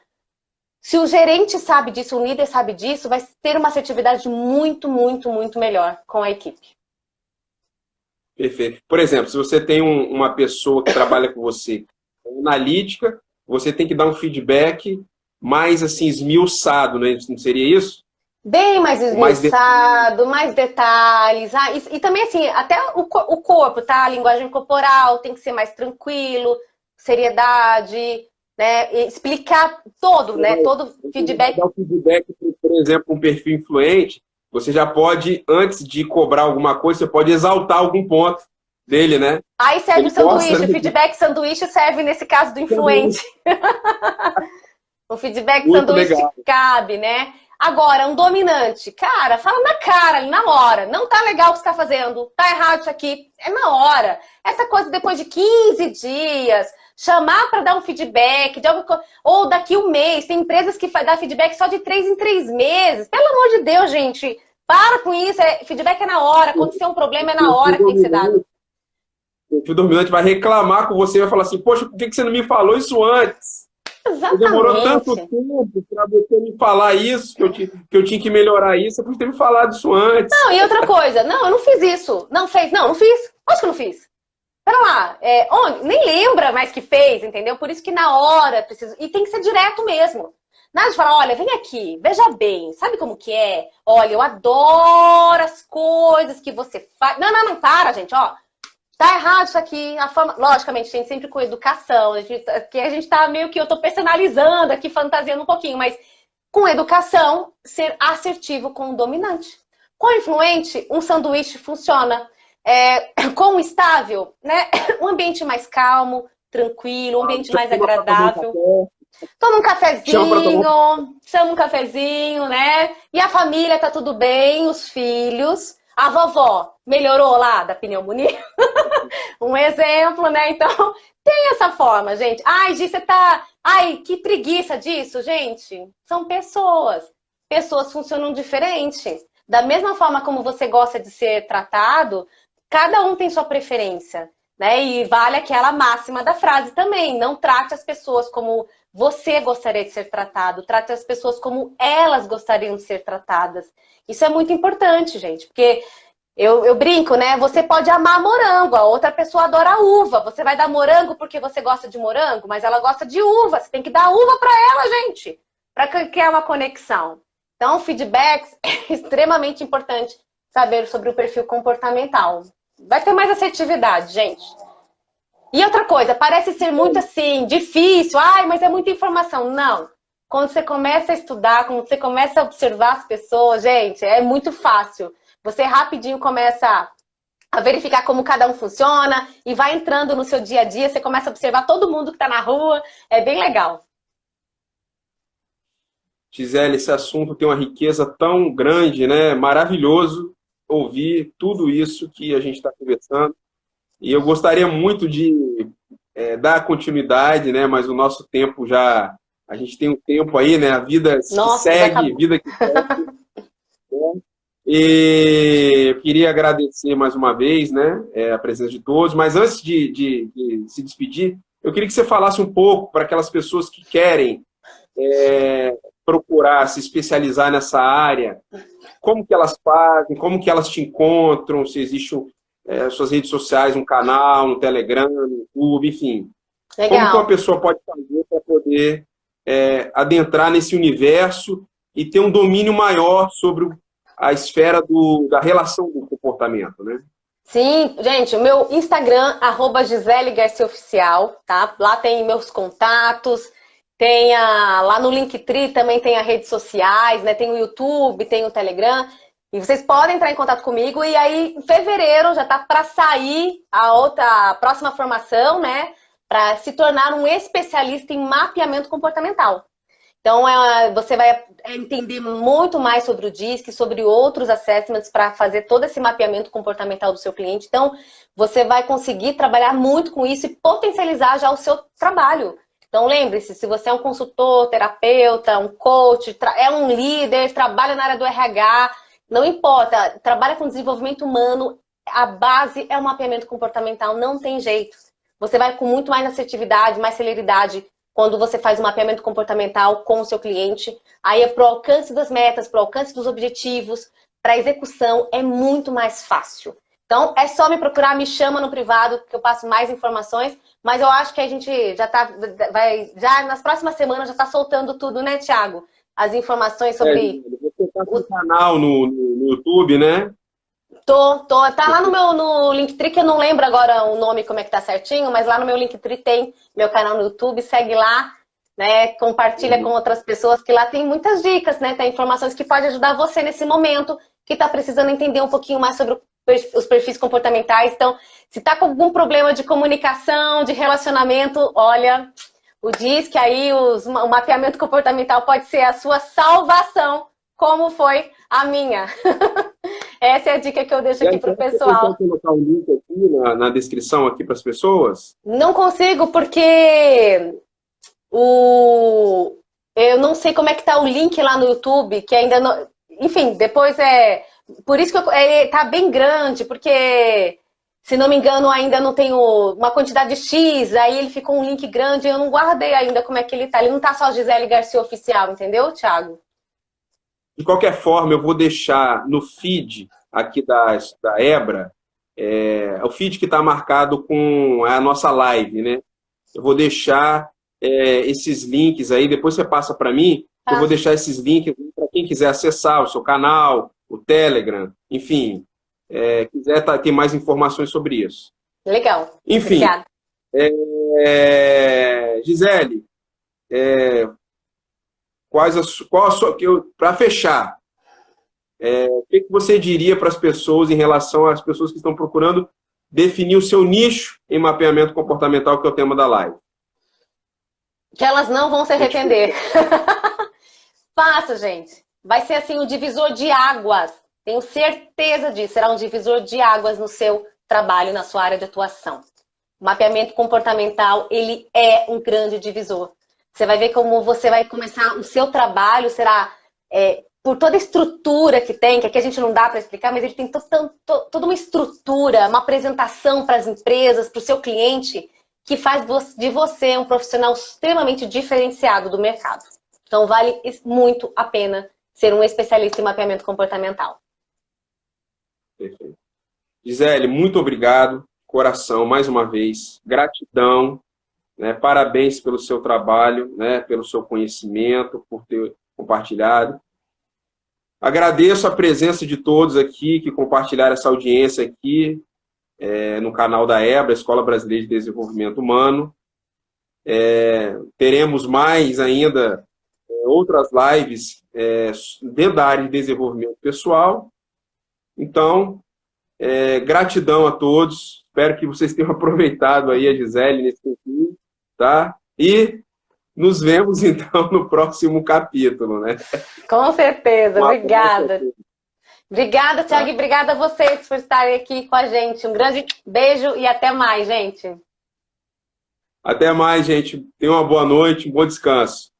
se o gerente sabe disso, o líder sabe disso, vai ter uma assertividade muito, muito, muito melhor com a equipe. Perfeito. Por exemplo, se você tem uma pessoa que trabalha com você, analítica, você tem que dar um feedback mais assim esmiuçado, né? Não seria isso? Bem mais Mais esmiuçado, mais detalhes. E também, assim, até o corpo, tá? A linguagem corporal tem que ser mais tranquilo, seriedade, né? E explicar todo, né? Todo feedback. dar o feedback, por exemplo, um perfil influente, você já pode, antes de cobrar alguma coisa, você pode exaltar algum ponto dele, né? Aí serve Ele o sanduíche. gosta, O né? feedback sanduíche serve nesse caso do influente. O feedback Muito sanduíche legal. cabe, né? Agora, um dominante, cara, fala na cara, ali na hora. Não tá legal o que você tá fazendo, tá errado isso aqui. É na hora. Essa coisa depois de 15 dias, chamar para dar um feedback, ou daqui um mês. Tem empresas que dão feedback só de 3 em 3 meses. Pelo amor de Deus, gente. Para com isso. Feedback é na hora. Aconteceu um problema, é na hora que tem que ser dado. O perfil dominante vai reclamar com você, vai falar assim, poxa, por que você não me falou isso antes? Demorou tanto Exatamente. tempo para você me falar isso, que eu tinha que melhorar isso, você podia ter me falado isso antes. Não, e outra coisa. Não, eu não fiz isso. Não fez? Não, não fiz. Acho que eu não fiz. Pera lá, onde? Nem lembra mais que fez, entendeu? Por isso que na hora precisa. E tem que ser direto mesmo. Nada de falar, olha, vem aqui, veja bem, sabe como que é? Olha, eu adoro as coisas que você faz. Não, não, não, para, gente, ó. Tá errado isso aqui. A forma... Logicamente, gente, sempre com educação. Aqui a gente tá meio que eu tô personalizando aqui, fantasiando um pouquinho, mas com educação, ser assertivo com o dominante. Com o influente, um sanduíche funciona. Com o estável, né? Um ambiente mais calmo, tranquilo, um ambiente mais agradável. Toma um cafezinho, chama um cafezinho, né? E a família tá tudo bem, os filhos. A vovó melhorou lá da pneumonia? Um exemplo, né? Então, tem essa forma, gente. Ai, Gi, você tá... Ai, que preguiça disso, gente. São pessoas. Pessoas funcionam diferente. Da mesma forma como você gosta de ser tratado, cada um tem sua preferência, né? E vale aquela máxima da frase também. Não trate as pessoas como você gostaria de ser tratado. Trate as pessoas como elas gostariam de ser tratadas. Isso é muito importante, gente, porque eu brinco, né? Você pode amar morango, a outra pessoa adora uva. Você vai dar morango porque você gosta de morango, mas ela gosta de uva. Você tem que dar uva para ela, gente, para criar uma conexão. Então, feedbacks é extremamente importante saber sobre o perfil comportamental. Vai ter mais assertividade, gente. E outra coisa, parece ser muito assim, difícil. Ai, mas é muita informação. Não. Quando você começa a estudar, quando você começa a observar as pessoas, gente, é muito fácil. Você rapidinho começa a verificar como cada um funciona e vai entrando no seu dia a dia, você começa a observar todo mundo que está na rua. É bem legal. Gisele, esse assunto tem uma riqueza tão grande, né? Maravilhoso ouvir tudo isso que a gente está conversando. E eu gostaria muito de dar continuidade, né? Mas o nosso tempo já... A gente tem um tempo aí, né? A vida que segue, vida que segue. Né? E eu queria agradecer mais uma vez, né? A presença de todos. Mas antes de se despedir, eu queria que você falasse um pouco para aquelas pessoas que querem procurar se especializar nessa área, como que elas fazem, como que elas te encontram, se existe suas redes sociais, um canal, um Telegram, um YouTube, enfim. Legal. Como que uma pessoa pode fazer para poder adentrar nesse universo e ter um domínio maior sobre a esfera da relação do comportamento, né? Sim, gente, o meu Instagram, @GiseleGarciaOficial, tá? Lá tem meus contatos, lá no Linktree também tem as redes sociais, né? Tem o YouTube, tem o Telegram. E vocês podem entrar em contato comigo. E aí, em fevereiro, já tá para sair a próxima formação, né? Para se tornar um especialista em mapeamento comportamental. Então, você vai entender muito mais sobre o DISC, sobre outros assessments para fazer todo esse mapeamento comportamental do seu cliente. Então, você vai conseguir trabalhar muito com isso e potencializar já o seu trabalho. Então, lembre-se, se você é um consultor, terapeuta, um coach, é um líder, trabalha na área do RH, não importa, trabalha com desenvolvimento humano, a base é o mapeamento comportamental, não tem jeito. você vai com muito mais assertividade, mais celeridade quando você faz um mapeamento comportamental com o seu cliente. Aí é para o alcance das metas, para o alcance dos objetivos, para a execução, é muito mais fácil. Então, é só me procurar, me chama no privado, que eu passo mais informações. Mas eu acho que a gente já nas próximas semanas já está soltando tudo, né, Thiago? As informações sobre... Você está com o canal no YouTube, né? Tá lá no Linktree, que eu não lembro agora o nome, como é que tá certinho, mas lá no meu Linktree tem meu canal no YouTube, segue lá, né? Compartilha com outras pessoas, que lá tem muitas dicas, né? Tem informações que podem ajudar você nesse momento, que tá precisando entender um pouquinho mais sobre os perfis comportamentais. Então, se tá com algum problema de comunicação, de relacionamento, olha, o DISC aí, o mapeamento comportamental pode ser a sua salvação, como foi a minha. Essa é a dica que eu deixo aqui para o pessoal. Você pode colocar um link aqui na descrição aqui para as pessoas? Não consigo, porque eu não sei como é que tá o link lá no YouTube, que ainda não... Enfim, depois é... Por isso que ele tá bem grande, porque, se não me engano, ainda não tenho uma quantidade X, aí ele ficou um link grande, eu não guardei ainda como é que ele tá. Ele não tá só Gisele Garcia Oficial, entendeu, Thiago? De qualquer forma, eu vou deixar no feed aqui da Ebra, o feed que está marcado com a nossa live, né? Eu vou deixar esses links aí, depois você passa para mim, eu vou deixar esses links para quem quiser acessar o seu canal, o Telegram, enfim, quiser ter mais informações sobre isso. Legal. Enfim, Gisele, para fechar, o que você diria para as pessoas em relação às pessoas que estão procurando definir o seu nicho em mapeamento comportamental, que é o tema da live? Que elas não vão se arrepender. Fácil, gente. Vai ser assim um divisor de águas. Tenho certeza disso. Será um divisor de águas no seu trabalho, na sua área de atuação. O mapeamento comportamental, ele é um grande divisor. Você vai ver como você vai começar, o seu trabalho será, por toda a estrutura que tem, que aqui a gente não dá para explicar, mas ele tem toda uma estrutura, uma apresentação para as empresas, para o seu cliente, que faz de você um profissional extremamente diferenciado do mercado. Então, vale muito a pena ser um especialista em mapeamento comportamental. Perfeito. Gisele, muito obrigado, coração, mais uma vez, gratidão. Né, parabéns pelo seu trabalho, né, pelo seu conhecimento, por ter compartilhado. Agradeço a presença de todos aqui que compartilharam essa audiência aqui no canal da EBRA, Escola Brasileira de Desenvolvimento Humano. Teremos mais ainda outras lives dentro da área de desenvolvimento pessoal. Então, gratidão a todos. Espero que vocês tenham aproveitado aí a Gisele nesse sentido. Tá? E nos vemos, então, no próximo capítulo, né? Com certeza, obrigada. Obrigada, Thiago, e obrigada a vocês por estarem aqui com a gente. Um grande beijo e até mais, gente. Até mais, gente. Tenham uma boa noite, um bom descanso.